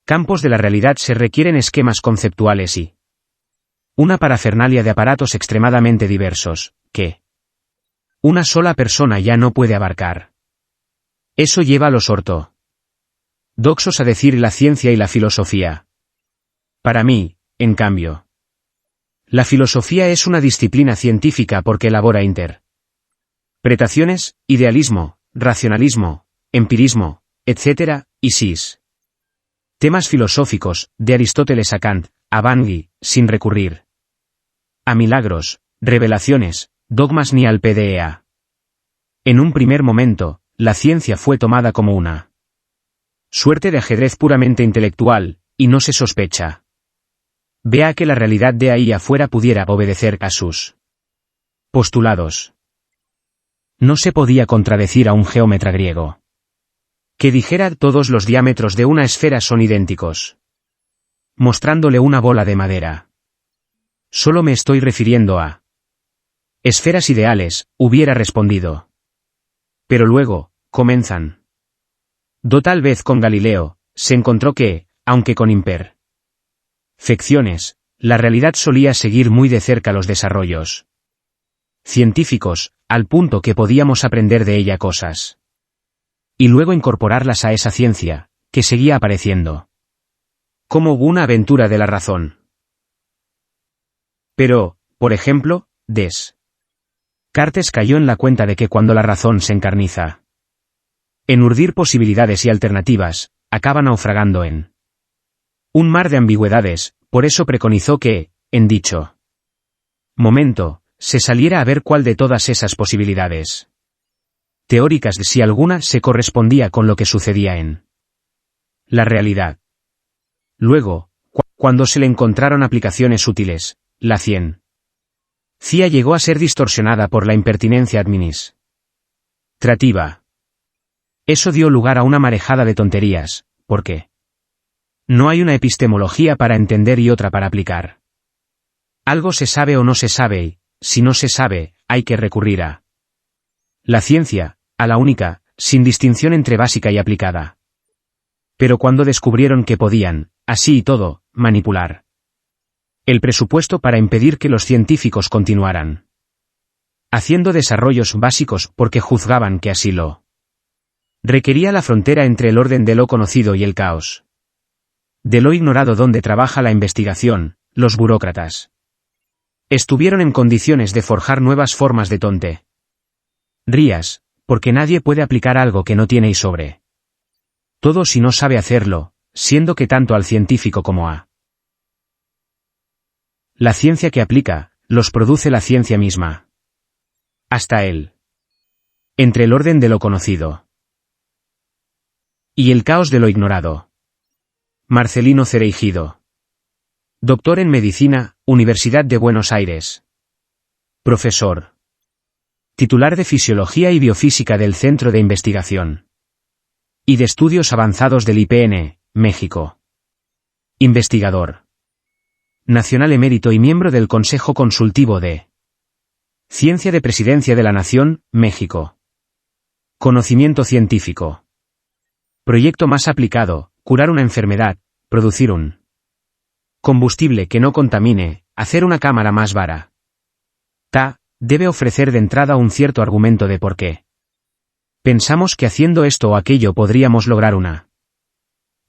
campos de la realidad se requieren esquemas conceptuales y una parafernalia de aparatos extremadamente diversos, que una sola persona ya no puede abarcar. Eso lleva a los ortodoxos a decir la ciencia y la filosofía. Para mí, en cambio, la filosofía es una disciplina científica porque elabora interpretaciones, idealismo, racionalismo, empirismo, etc., y temas filosóficos, de Aristóteles a Kant, a Bangui, sin recurrir a milagros, revelaciones, dogmas ni al PDEA. En un primer momento, la ciencia fue tomada como una suerte de ajedrez puramente intelectual, y no se sospecha. Vea que la realidad de ahí afuera pudiera obedecer a sus postulados. No se podía contradecir a un geómetra griego que dijera todos los diámetros de una esfera son idénticos, mostrándole una bola de madera. Solo me estoy refiriendo a esferas ideales, hubiera respondido. Pero luego, comenzan. Tal vez con Galileo, se encontró que, aunque con imperfecciones, la realidad solía seguir muy de cerca los desarrollos científicos, al punto que podíamos aprender de ella cosas. Y luego incorporarlas a esa ciencia, que seguía apareciendo como una aventura de la razón. Pero, por ejemplo, Descartes cayó en la cuenta de que cuando la razón se encarniza en urdir posibilidades y alternativas, acaba naufragando en un mar de ambigüedades, por eso preconizó que, en dicho momento, se saliera a ver cuál de todas esas posibilidades teóricas si alguna se correspondía con lo que sucedía en la realidad. Luego, cuando se le encontraron aplicaciones útiles, la ciencia llegó a ser distorsionada por la impertinencia administrativa. Eso dio lugar a una marejada de tonterías, porque no hay una epistemología para entender y otra para aplicar. Algo se sabe o no se sabe y, si no se sabe, hay que recurrir a la ciencia, a la única, sin distinción entre básica y aplicada. Pero cuando descubrieron que podían, así y todo, manipular el presupuesto para impedir que los científicos continuaran haciendo desarrollos básicos porque juzgaban que así lo requería la frontera entre el orden de lo conocido y el caos de lo ignorado donde trabaja la investigación, los burócratas estuvieron en condiciones de forjar nuevas formas de tonterías, porque nadie puede aplicar algo que no tiene y sobre todo si no sabe hacerlo, siendo que tanto al científico como a la ciencia que aplica, los produce la ciencia misma. Hasta él. Entre el orden de lo conocido y el caos de lo ignorado. Marcelino Cereijido. Doctor en Medicina, Universidad de Buenos Aires. Profesor. Titular de Fisiología y Biofísica del Centro de Investigación y de Estudios Avanzados del IPN, México. Investigador nacional emérito y miembro del Consejo Consultivo de Ciencia de Presidencia de la Nación, México. Conocimiento científico. Proyecto más aplicado, curar una enfermedad, producir un combustible que no contamine, hacer una cámara más barata. Debe ofrecer de entrada un cierto argumento de por qué Pensamos que haciendo esto o aquello podríamos lograr una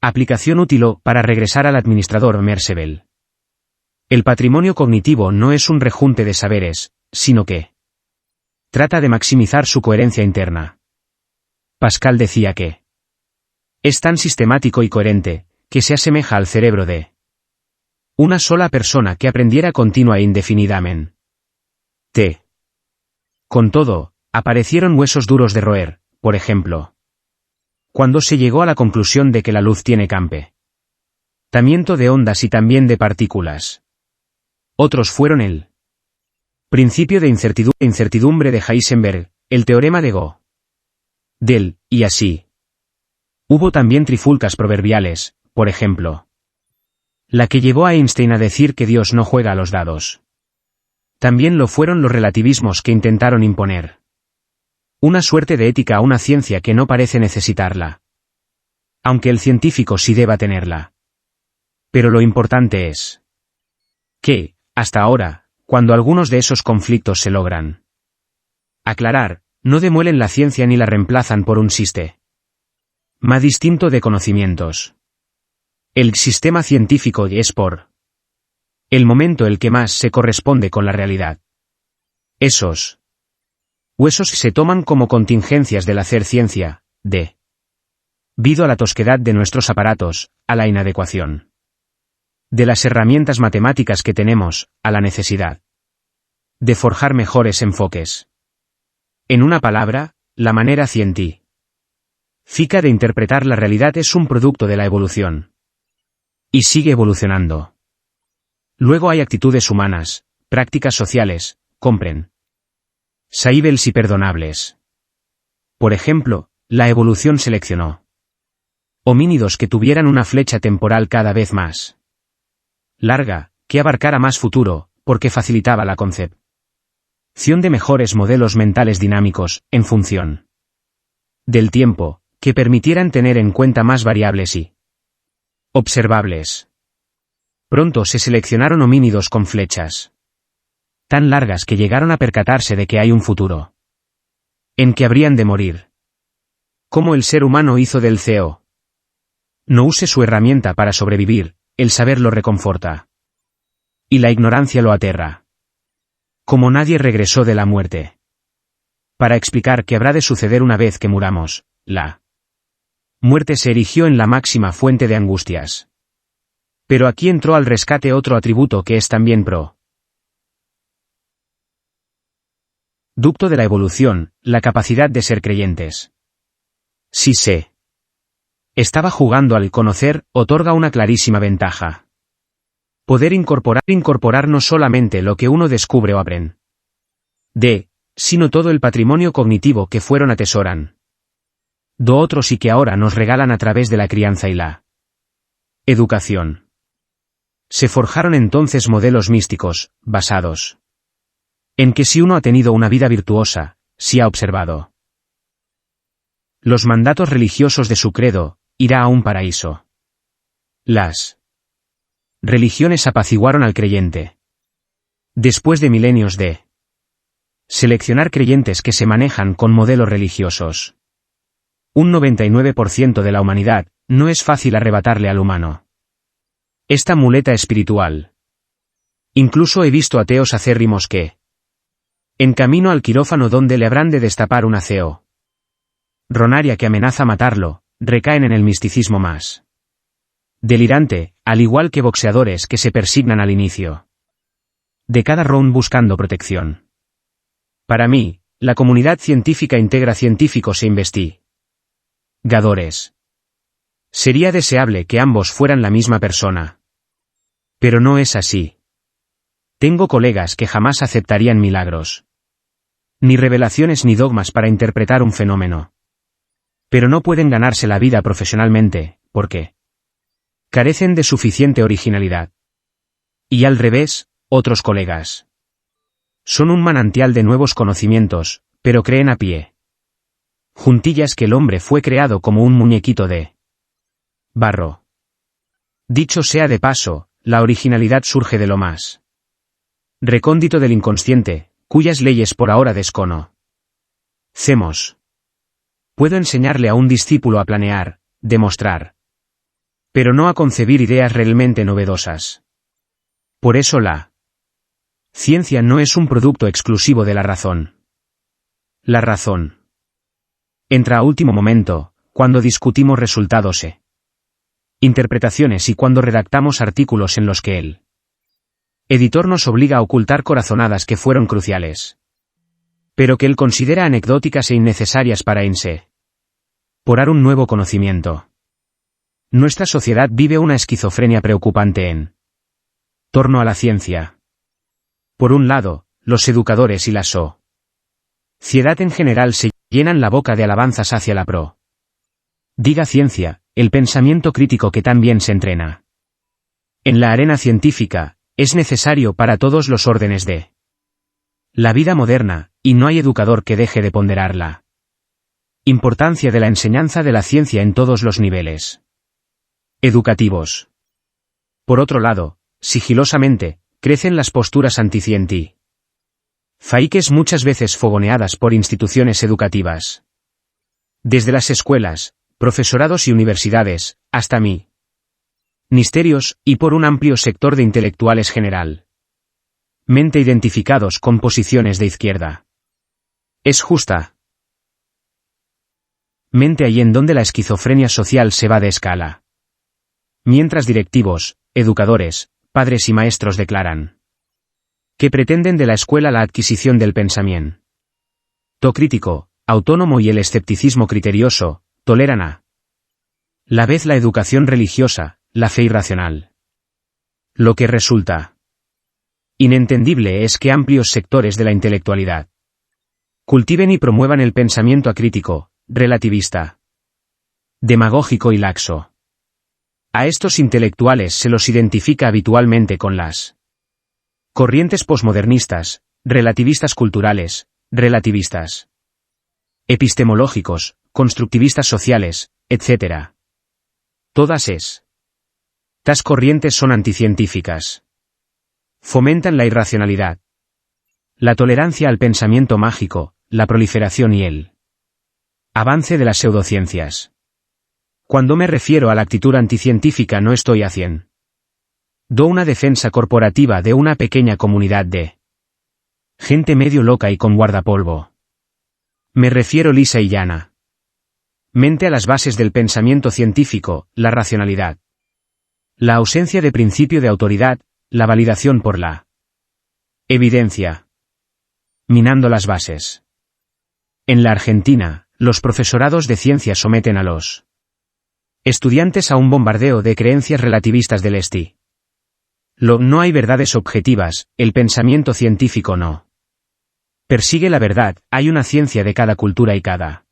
aplicación útil o, para regresar al administrador Mersevel. El patrimonio cognitivo no es un rejunte de saberes, sino que trata de maximizar su coherencia interna. Pascal decía que es tan sistemático y coherente, que se asemeja al cerebro de una sola persona que aprendiera continua e indefinidamente. Con todo, aparecieron huesos duros de roer, por ejemplo, cuando se llegó a la conclusión de que la luz tiene tamiento de ondas y también de partículas. Otros fueron el principio de incertidumbre de Heisenberg, el teorema de Gödel, y así. Hubo también trifulcas proverbiales, por ejemplo, la que llevó a Einstein a decir que Dios no juega a los dados. También lo fueron los relativismos que intentaron imponer una suerte de ética a una ciencia que no parece necesitarla. Aunque el científico sí deba tenerla. Pero lo importante es que, hasta ahora, cuando algunos de esos conflictos se logran aclarar, no demuelen la ciencia ni la reemplazan por un sistema distinto de conocimientos. El sistema científico es por el momento el que más se corresponde con la realidad. Esos huesos se toman como contingencias del hacer ciencia, debido a la tosquedad de nuestros aparatos, a la inadecuación de las herramientas matemáticas que tenemos, a la necesidad de forjar mejores enfoques. En una palabra, la manera científica de interpretar la realidad es un producto de la evolución. Y sigue evolucionando. Luego hay actitudes humanas, prácticas sociales, comprensibles y perdonables. Por ejemplo, la evolución seleccionó homínidos que tuvieran una flecha temporal cada vez más larga, que abarcara más futuro, porque facilitaba la concepción de mejores modelos mentales dinámicos, en función del tiempo, que permitieran tener en cuenta más variables y observables. Pronto se seleccionaron homínidos con flechas tan largas que llegaron a percatarse de que hay un futuro en que habrían de morir. Como el ser humano hizo del CEO. No use su herramienta para sobrevivir, el saber lo reconforta. Y la ignorancia lo aterra. Como nadie regresó de la muerte para explicar qué habrá de suceder una vez que muramos, la muerte se erigió en la máxima fuente de angustias. Pero aquí entró al rescate otro atributo que es también producto de la evolución, la capacidad de ser creyentes. Si se estaba jugando al conocer, otorga una clarísima ventaja. Poder incorporar no solamente lo que uno descubre o aprende, sino todo el patrimonio cognitivo que fueron atesoran otros y que ahora nos regalan a través de la crianza y la educación. Se forjaron entonces modelos místicos, basados en que si uno ha tenido una vida virtuosa, si ha observado los mandatos religiosos de su credo, irá a un paraíso. Las religiones apaciguaron al creyente. Después de milenios de seleccionar creyentes que se manejan con modelos religiosos, un 99% de la humanidad, no es fácil arrebatarle al humano esta muleta espiritual. Incluso he visto ateos acérrimos que, en camino al quirófano donde le habrán de destapar una ronaria que amenaza matarlo, recaen en el misticismo más delirante, al igual que boxeadores que se persignan al inicio de cada round buscando protección. Para mí, la comunidad científica integra científicos e investigadores. Sería deseable que ambos fueran la misma persona. Pero no es así. Tengo colegas que jamás aceptarían milagros, ni revelaciones ni dogmas para interpretar un fenómeno. Pero no pueden ganarse la vida profesionalmente, porque carecen de suficiente originalidad. Y al revés, otros colegas son un manantial de nuevos conocimientos, pero creen a pie juntillas que el hombre fue creado como un muñequito de barro. Dicho sea de paso, la originalidad surge de lo más recóndito del inconsciente, cuyas leyes por ahora desconocemos. Puedo enseñarle a un discípulo a planear, demostrar, pero no a concebir ideas realmente novedosas. Por eso la ciencia no es un producto exclusivo de la razón. La razón entra a último momento, cuando discutimos resultados e interpretaciones y cuando redactamos artículos en los que el editor nos obliga a ocultar corazonadas que fueron cruciales, pero que él considera anecdóticas e innecesarias para incorporar un nuevo conocimiento. Nuestra sociedad vive una esquizofrenia preocupante en torno a la ciencia. Por un lado, los educadores y la sociedad en general se llenan la boca de alabanzas hacia la diga ciencia, el pensamiento crítico que también se entrena en la arena científica, es necesario para todos los órdenes de la vida moderna, y no hay educador que deje de ponderar la importancia de la enseñanza de la ciencia en todos los niveles educativos. Por otro lado, sigilosamente, crecen las posturas anticientíficas, muchas veces fogoneadas por instituciones educativas. Desde las escuelas, profesorados y universidades, hasta ministerios, y por un amplio sector de intelectuales generalmente identificados con posiciones de izquierda. Es justamente ahí en donde la esquizofrenia social se va de escala. Mientras directivos, educadores, padres y maestros declaran que pretenden de la escuela la adquisición del pensamiento crítico, autónomo y el escepticismo criterioso, toleran a la vez la educación religiosa, la fe irracional. Lo que resulta inentendible es que amplios sectores de la intelectualidad cultiven y promuevan el pensamiento acrítico, relativista, demagógico y laxo. A estos intelectuales se los identifica habitualmente con las corrientes posmodernistas, relativistas culturales, relativistas epistemológicos, constructivistas sociales, etc. Todas estas corrientes son anticientíficas. Fomentan la irracionalidad, la tolerancia al pensamiento mágico, la proliferación y el avance de las pseudociencias. Cuando me refiero a la actitud anticientífica no estoy haciendo una defensa corporativa de una pequeña comunidad de gente medio loca y con guardapolvo. Me refiero lisa y llana mente a las bases del pensamiento científico, la racionalidad, la ausencia de principio de autoridad, la validación por la evidencia, minando las bases. En la Argentina, los profesorados de ciencia someten a los estudiantes a un bombardeo de creencias relativistas del estilo. No hay verdades objetivas, el pensamiento científico no persigue la verdad, hay una ciencia de cada cultura y cada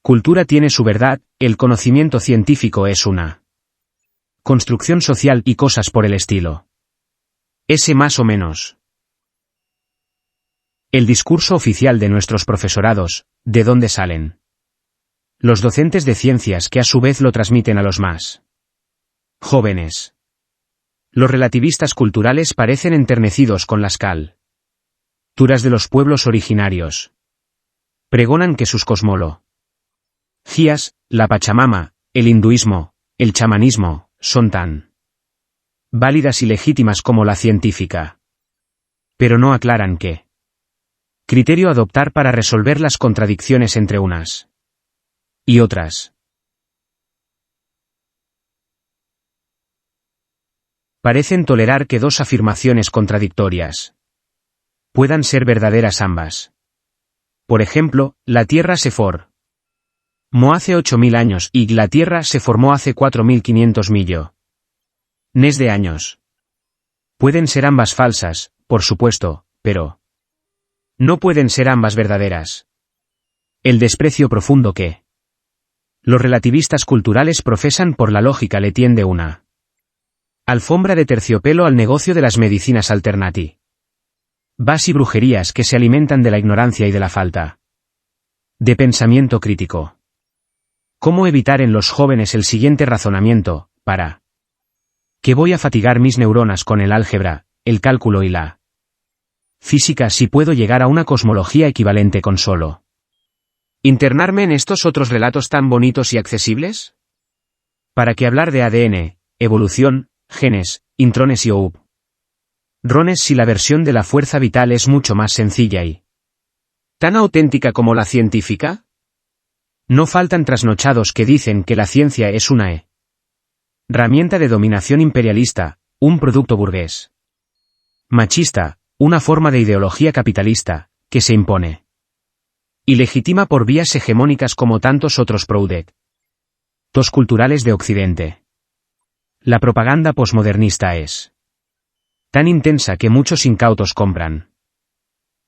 cultura tiene su verdad, el conocimiento científico es una construcción social y cosas por el estilo. Ese más o menos. El discurso oficial de nuestros profesorados, ¿de dónde salen? Los docentes de ciencias que a su vez lo transmiten a los más jóvenes. Los relativistas culturales parecen enternecidos con las culturas de los pueblos originarios. Pregonan que sus cosmologías, la Pachamama, el hinduismo, el chamanismo, son tan válidas y legítimas como la científica. Pero no aclaran qué criterio adoptar para resolver las contradicciones entre unas y otras. Parecen tolerar que dos afirmaciones contradictorias puedan ser verdaderas ambas. Por ejemplo, la Tierra se formó hace 8.000 años y la Tierra se formó hace 4.500 millones de años. Pueden ser ambas falsas, por supuesto, pero no pueden ser ambas verdaderas. El desprecio profundo que los relativistas culturales profesan por la lógica le tiende una alfombra de terciopelo al negocio de las medicinas alternativas y brujerías que se alimentan de la ignorancia y de la falta de pensamiento crítico. ¿Cómo evitar en los jóvenes el siguiente razonamiento? ¿Para qué voy a fatigar mis neuronas con el álgebra, el cálculo y la física si puedo llegar a una cosmología equivalente con solo ¿Internarme en estos otros relatos tan bonitos y accesibles? ¿Para qué hablar de ADN, evolución, genes, intrones y rones si la versión de la fuerza vital es mucho más sencilla y tan auténtica como la científica? No faltan trasnochados que dicen que la ciencia es una herramienta de dominación imperialista, un producto burgués machista, una forma de ideología capitalista, que se impone y legitima por vías hegemónicas como tantos otros proyectos culturales de Occidente. La propaganda posmodernista es tan intensa que muchos incautos compran.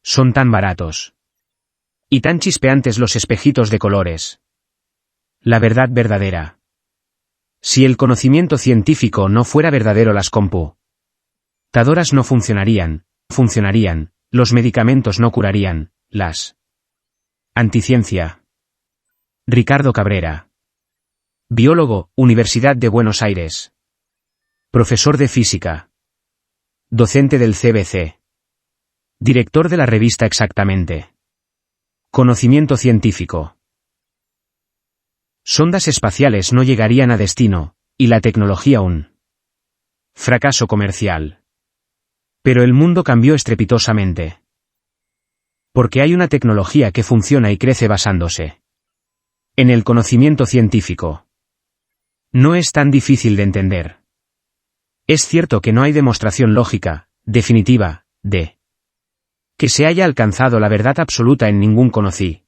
Son tan baratos y tan chispeantes los espejitos de colores. La verdad verdadera. Si el conocimiento científico no fuera verdadero, las computadoras no funcionarían, los medicamentos no curarían, las anticiencia. Ricardo Cabrera. Biólogo, Universidad de Buenos Aires. Profesor de física. Docente del CBC. Director de la revista Exactamente. Conocimiento científico. Sondas espaciales no llegarían a destino, y la tecnología un fracaso comercial. Pero el mundo cambió estrepitosamente. Porque hay una tecnología que funciona y crece basándose en el conocimiento científico. No es tan difícil de entender. Es cierto que no hay demostración lógica, definitiva, de que se haya alcanzado la verdad absoluta en ningún conocimiento.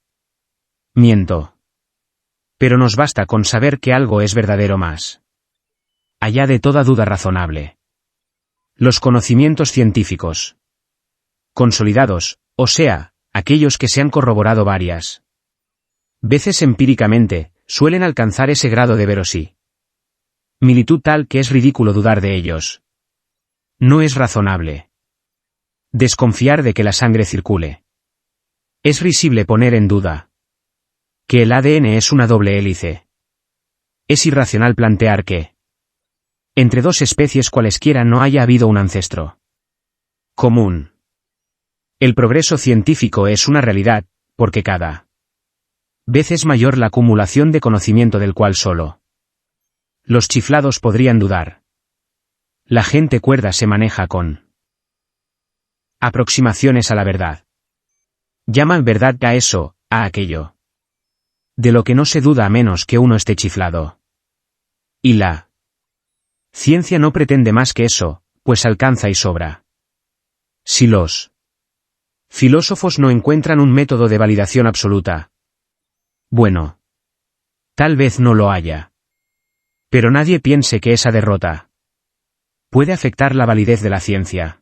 Pero nos basta con saber que algo es verdadero más allá de toda duda razonable. Los conocimientos científicos consolidados, o sea, aquellos que se han corroborado varias veces empíricamente, suelen alcanzar ese grado de verosimilitud tal que es ridículo dudar de ellos. No es razonable desconfiar de que la sangre circule. Es risible poner en duda que el ADN es una doble hélice. Es irracional plantear que entre dos especies cualesquiera no haya habido un ancestro común. El progreso científico es una realidad, porque cada vez es mayor la acumulación de conocimiento del cual solo los chiflados podrían dudar. La gente cuerda se maneja con aproximaciones a la verdad. Llaman verdad a eso, a aquello de lo que no se duda a menos que uno esté chiflado. Y la ciencia no pretende más que eso, pues alcanza y sobra. Si los filósofos no encuentran un método de validación absoluta, bueno, tal vez no lo haya. Pero nadie piense que esa derrota puede afectar la validez de la ciencia.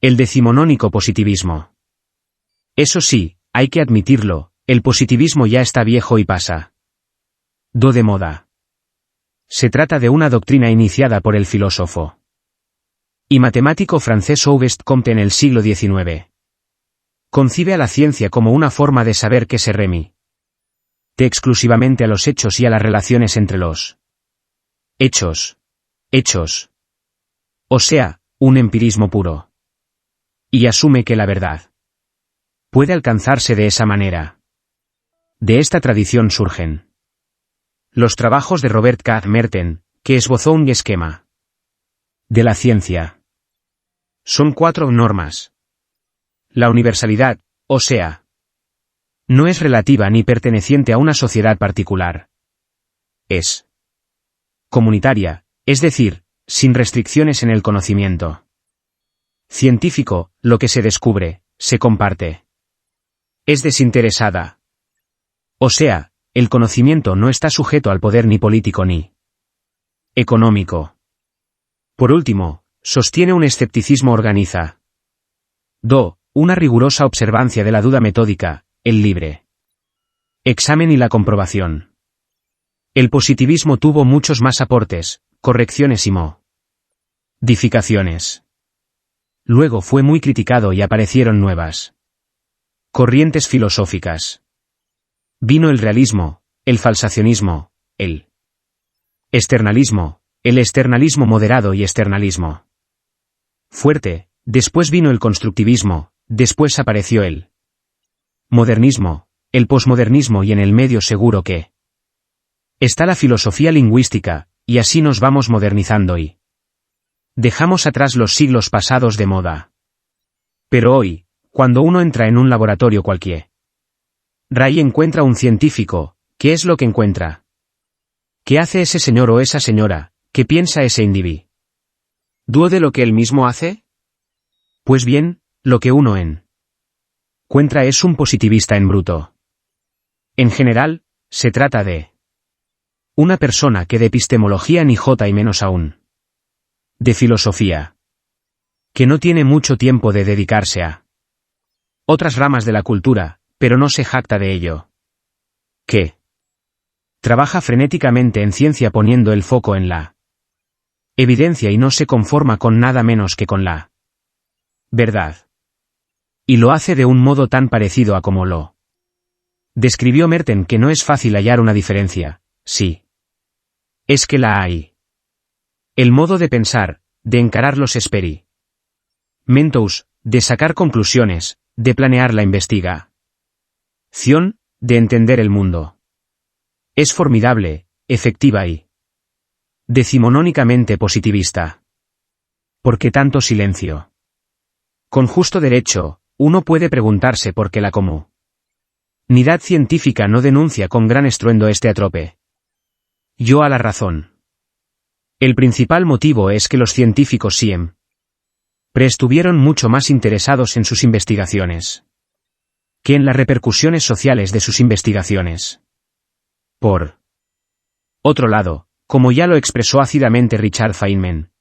El decimonónico positivismo. Eso sí, hay que admitirlo, el positivismo ya está viejo y pasa de moda. Se trata de una doctrina iniciada por el filósofo y matemático francés Auguste Comte en el siglo XIX. Concibe a la ciencia como una forma de saber que se remite exclusivamente a los hechos y a las relaciones entre los hechos. O sea, un empirismo puro. Y asume que la verdad puede alcanzarse de esa manera. De esta tradición surgen los trabajos de Robert K. Merton, que esbozó un esquema de la ciencia. Son 4 normas. La universalidad, o sea, no es relativa ni perteneciente a una sociedad particular. Es comunitaria, es decir, sin restricciones en el conocimiento científico, lo que se descubre, se comparte. Es desinteresada. O sea, el conocimiento no está sujeto al poder ni político ni económico. Por último, sostiene un escepticismo organiza. Una rigurosa observancia de la duda metódica, el libre examen y la comprobación. El positivismo tuvo muchos más aportes, correcciones y modificaciones. Luego fue muy criticado y aparecieron nuevas corrientes filosóficas. Vino el realismo, el falsacionismo, el externalismo moderado y externalismo fuerte, después vino el constructivismo, después apareció el modernismo, el posmodernismo y en el medio seguro que está la filosofía lingüística, y así nos vamos modernizando y dejamos atrás los siglos pasados de moda. Pero hoy, cuando uno entra en un laboratorio cualquiera, Ray encuentra un científico. ¿Qué es lo que encuentra? ¿Qué hace ese señor o esa señora? ¿Qué piensa ese individuo? ¿Duo de lo que él mismo hace? Pues bien, lo que uno encuentra es un positivista en bruto. En general, se trata de una persona que de epistemología ni jota y menos aún de filosofía, que no tiene mucho tiempo de dedicarse a otras ramas de la cultura, pero no se jacta de ello. Que trabaja frenéticamente en ciencia poniendo el foco en la evidencia y no se conforma con nada menos que con la verdad. Y lo hace de un modo tan parecido a como lo describió Merton, que no es fácil hallar una diferencia. Sí. Es que la hay. El modo de pensar, de encarar los experimentos, de sacar conclusiones, de planear la investigación, de entender el mundo. Es formidable, efectiva y decimonónicamente positivista. ¿Por qué tanto silencio? Con justo derecho, uno puede preguntarse por qué la comunidad científica no denuncia con gran estruendo este atrope. Yo a la razón. El principal motivo es que los científicos siempre estuvieron mucho más interesados en sus investigaciones que en las repercusiones sociales de sus investigaciones. Por otro lado, como ya lo expresó ácidamente Richard Feynman,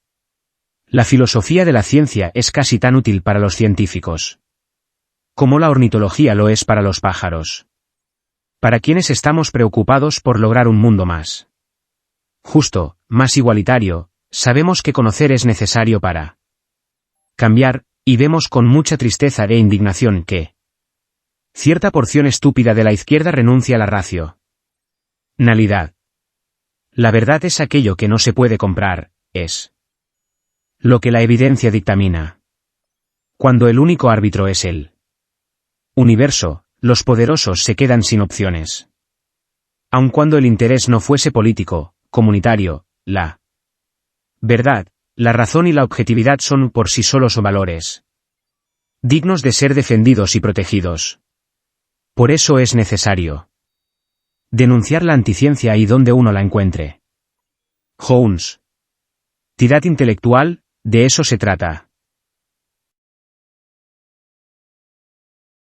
la filosofía de la ciencia es casi tan útil para los científicos como la ornitología lo es para los pájaros. Para quienes estamos preocupados por lograr un mundo más justo, más igualitario, sabemos que conocer es necesario para cambiar, y vemos con mucha tristeza e indignación que cierta porción estúpida de la izquierda renuncia a la racionalidad. La verdad es aquello que no se puede comprar, es lo que la evidencia dictamina. Cuando el único árbitro es el universo, los poderosos se quedan sin opciones. Aun cuando el interés no fuese político, comunitario, la verdad, la razón y la objetividad son por sí solos valores dignos de ser defendidos y protegidos. Por eso es necesario denunciar la anticiencia ahí donde uno la encuentre. Jones. Tirad intelectual, de eso se trata.